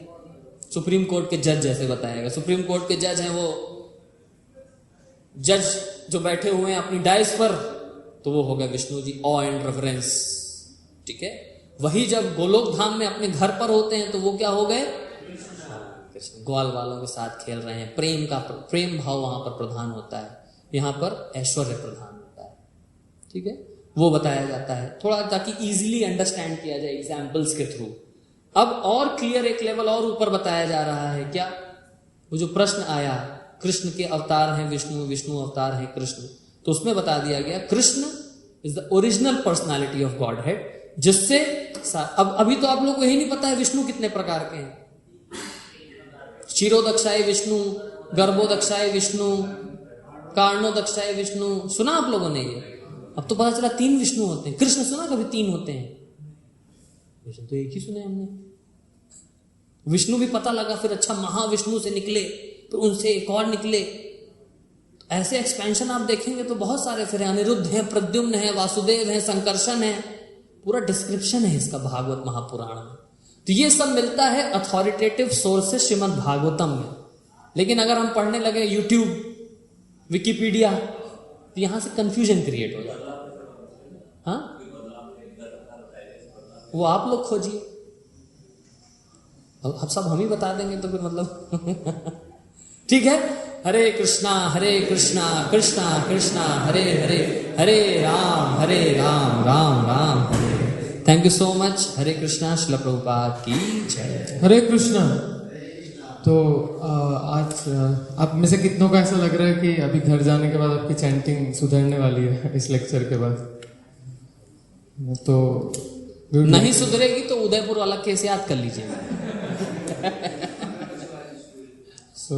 सुप्रीम कोर्ट के जज जैसे बताया गया, सुप्रीम कोर्ट के जज हैं, वो जज जो बैठे हुए हैं अपनी डाइस पर, तो वो हो गए विष्णु जी, ऑ एंड रेफरेंस, ठीक है। वही जब गोलोक धाम में अपने घर पर होते हैं तो वो क्या हो गए, कृष्ण ग्वाल वालों के साथ खेल रहे हैं, प्रेम भाव वहां पर प्रधान होता है, यहां पर ऐश्वर्य प्रधान होता है, ठीक है। वो बताया जाता है थोड़ा, ताकि इजीली अंडरस्टैंड किया जाए एग्जाम्पल्स के थ्रू। अब और क्लियर एक लेवल और ऊपर बताया जा रहा है, क्या, वो जो प्रश्न आया कृष्ण के अवतार हैं विष्णु, विष्णु अवतार है कृष्ण, तो उसमें बता दिया गया Krishna is the original personality of God head, जिससे अब अभी तो आप लोग को यही नहीं पता है विष्णु कितने प्रकार के हैं। क्षीरोदक्षाय विष्णु, गर्भोदक्षाय विष्णु, कारणोदक्षाय विष्णु, सुना आप लोगों ने ये? अब तो पता चला 3 विष्णु होते हैं। कृष्ण सुना कभी 3 होते हैं? विष्णु तो एक ही सुने हमने। विष्णु भी पता लगा, फिर अच्छा महाविष्णु से निकले, फिर उनसे एक और निकले, ऐसे एक्सपेंशन आप देखेंगे तो बहुत सारे फिर अनिरुद्ध है, प्रद्युम्न है, वासुदेव है, संकर्षण है, पूरा डिस्क्रिप्शन है इसका भागवत महापुराण में। तो ये सब मिलता है अथॉरिटेटिव सोर्सेस श्रीमद् भागवतम में। लेकिन अगर हम पढ़ने लगे यूट्यूब, विकिपीडिया, तो यहां से कंफ्यूजन क्रिएट हो जाता है। हाँ, वो आप लोग खोजिए, अब सब हम ही बता देंगे तो फिर मतलब ठीक है। Hare Krishna Krishna Krishna Hare Hare, Hare Ram Ram Ram Hare. Thank you so much. Hare Krishna. Srila Prabhupada की जय। हरे कृष्णा। तो आज आप में से कितनों को ऐसा लग रहा है कि अभी घर जाने के बाद आपकी चैंटिंग सुधरने वाली है इस लेक्चर के बाद? तो नहीं सुधरेगी तो उदयपुर वाला केस याद कर लीजिए। सो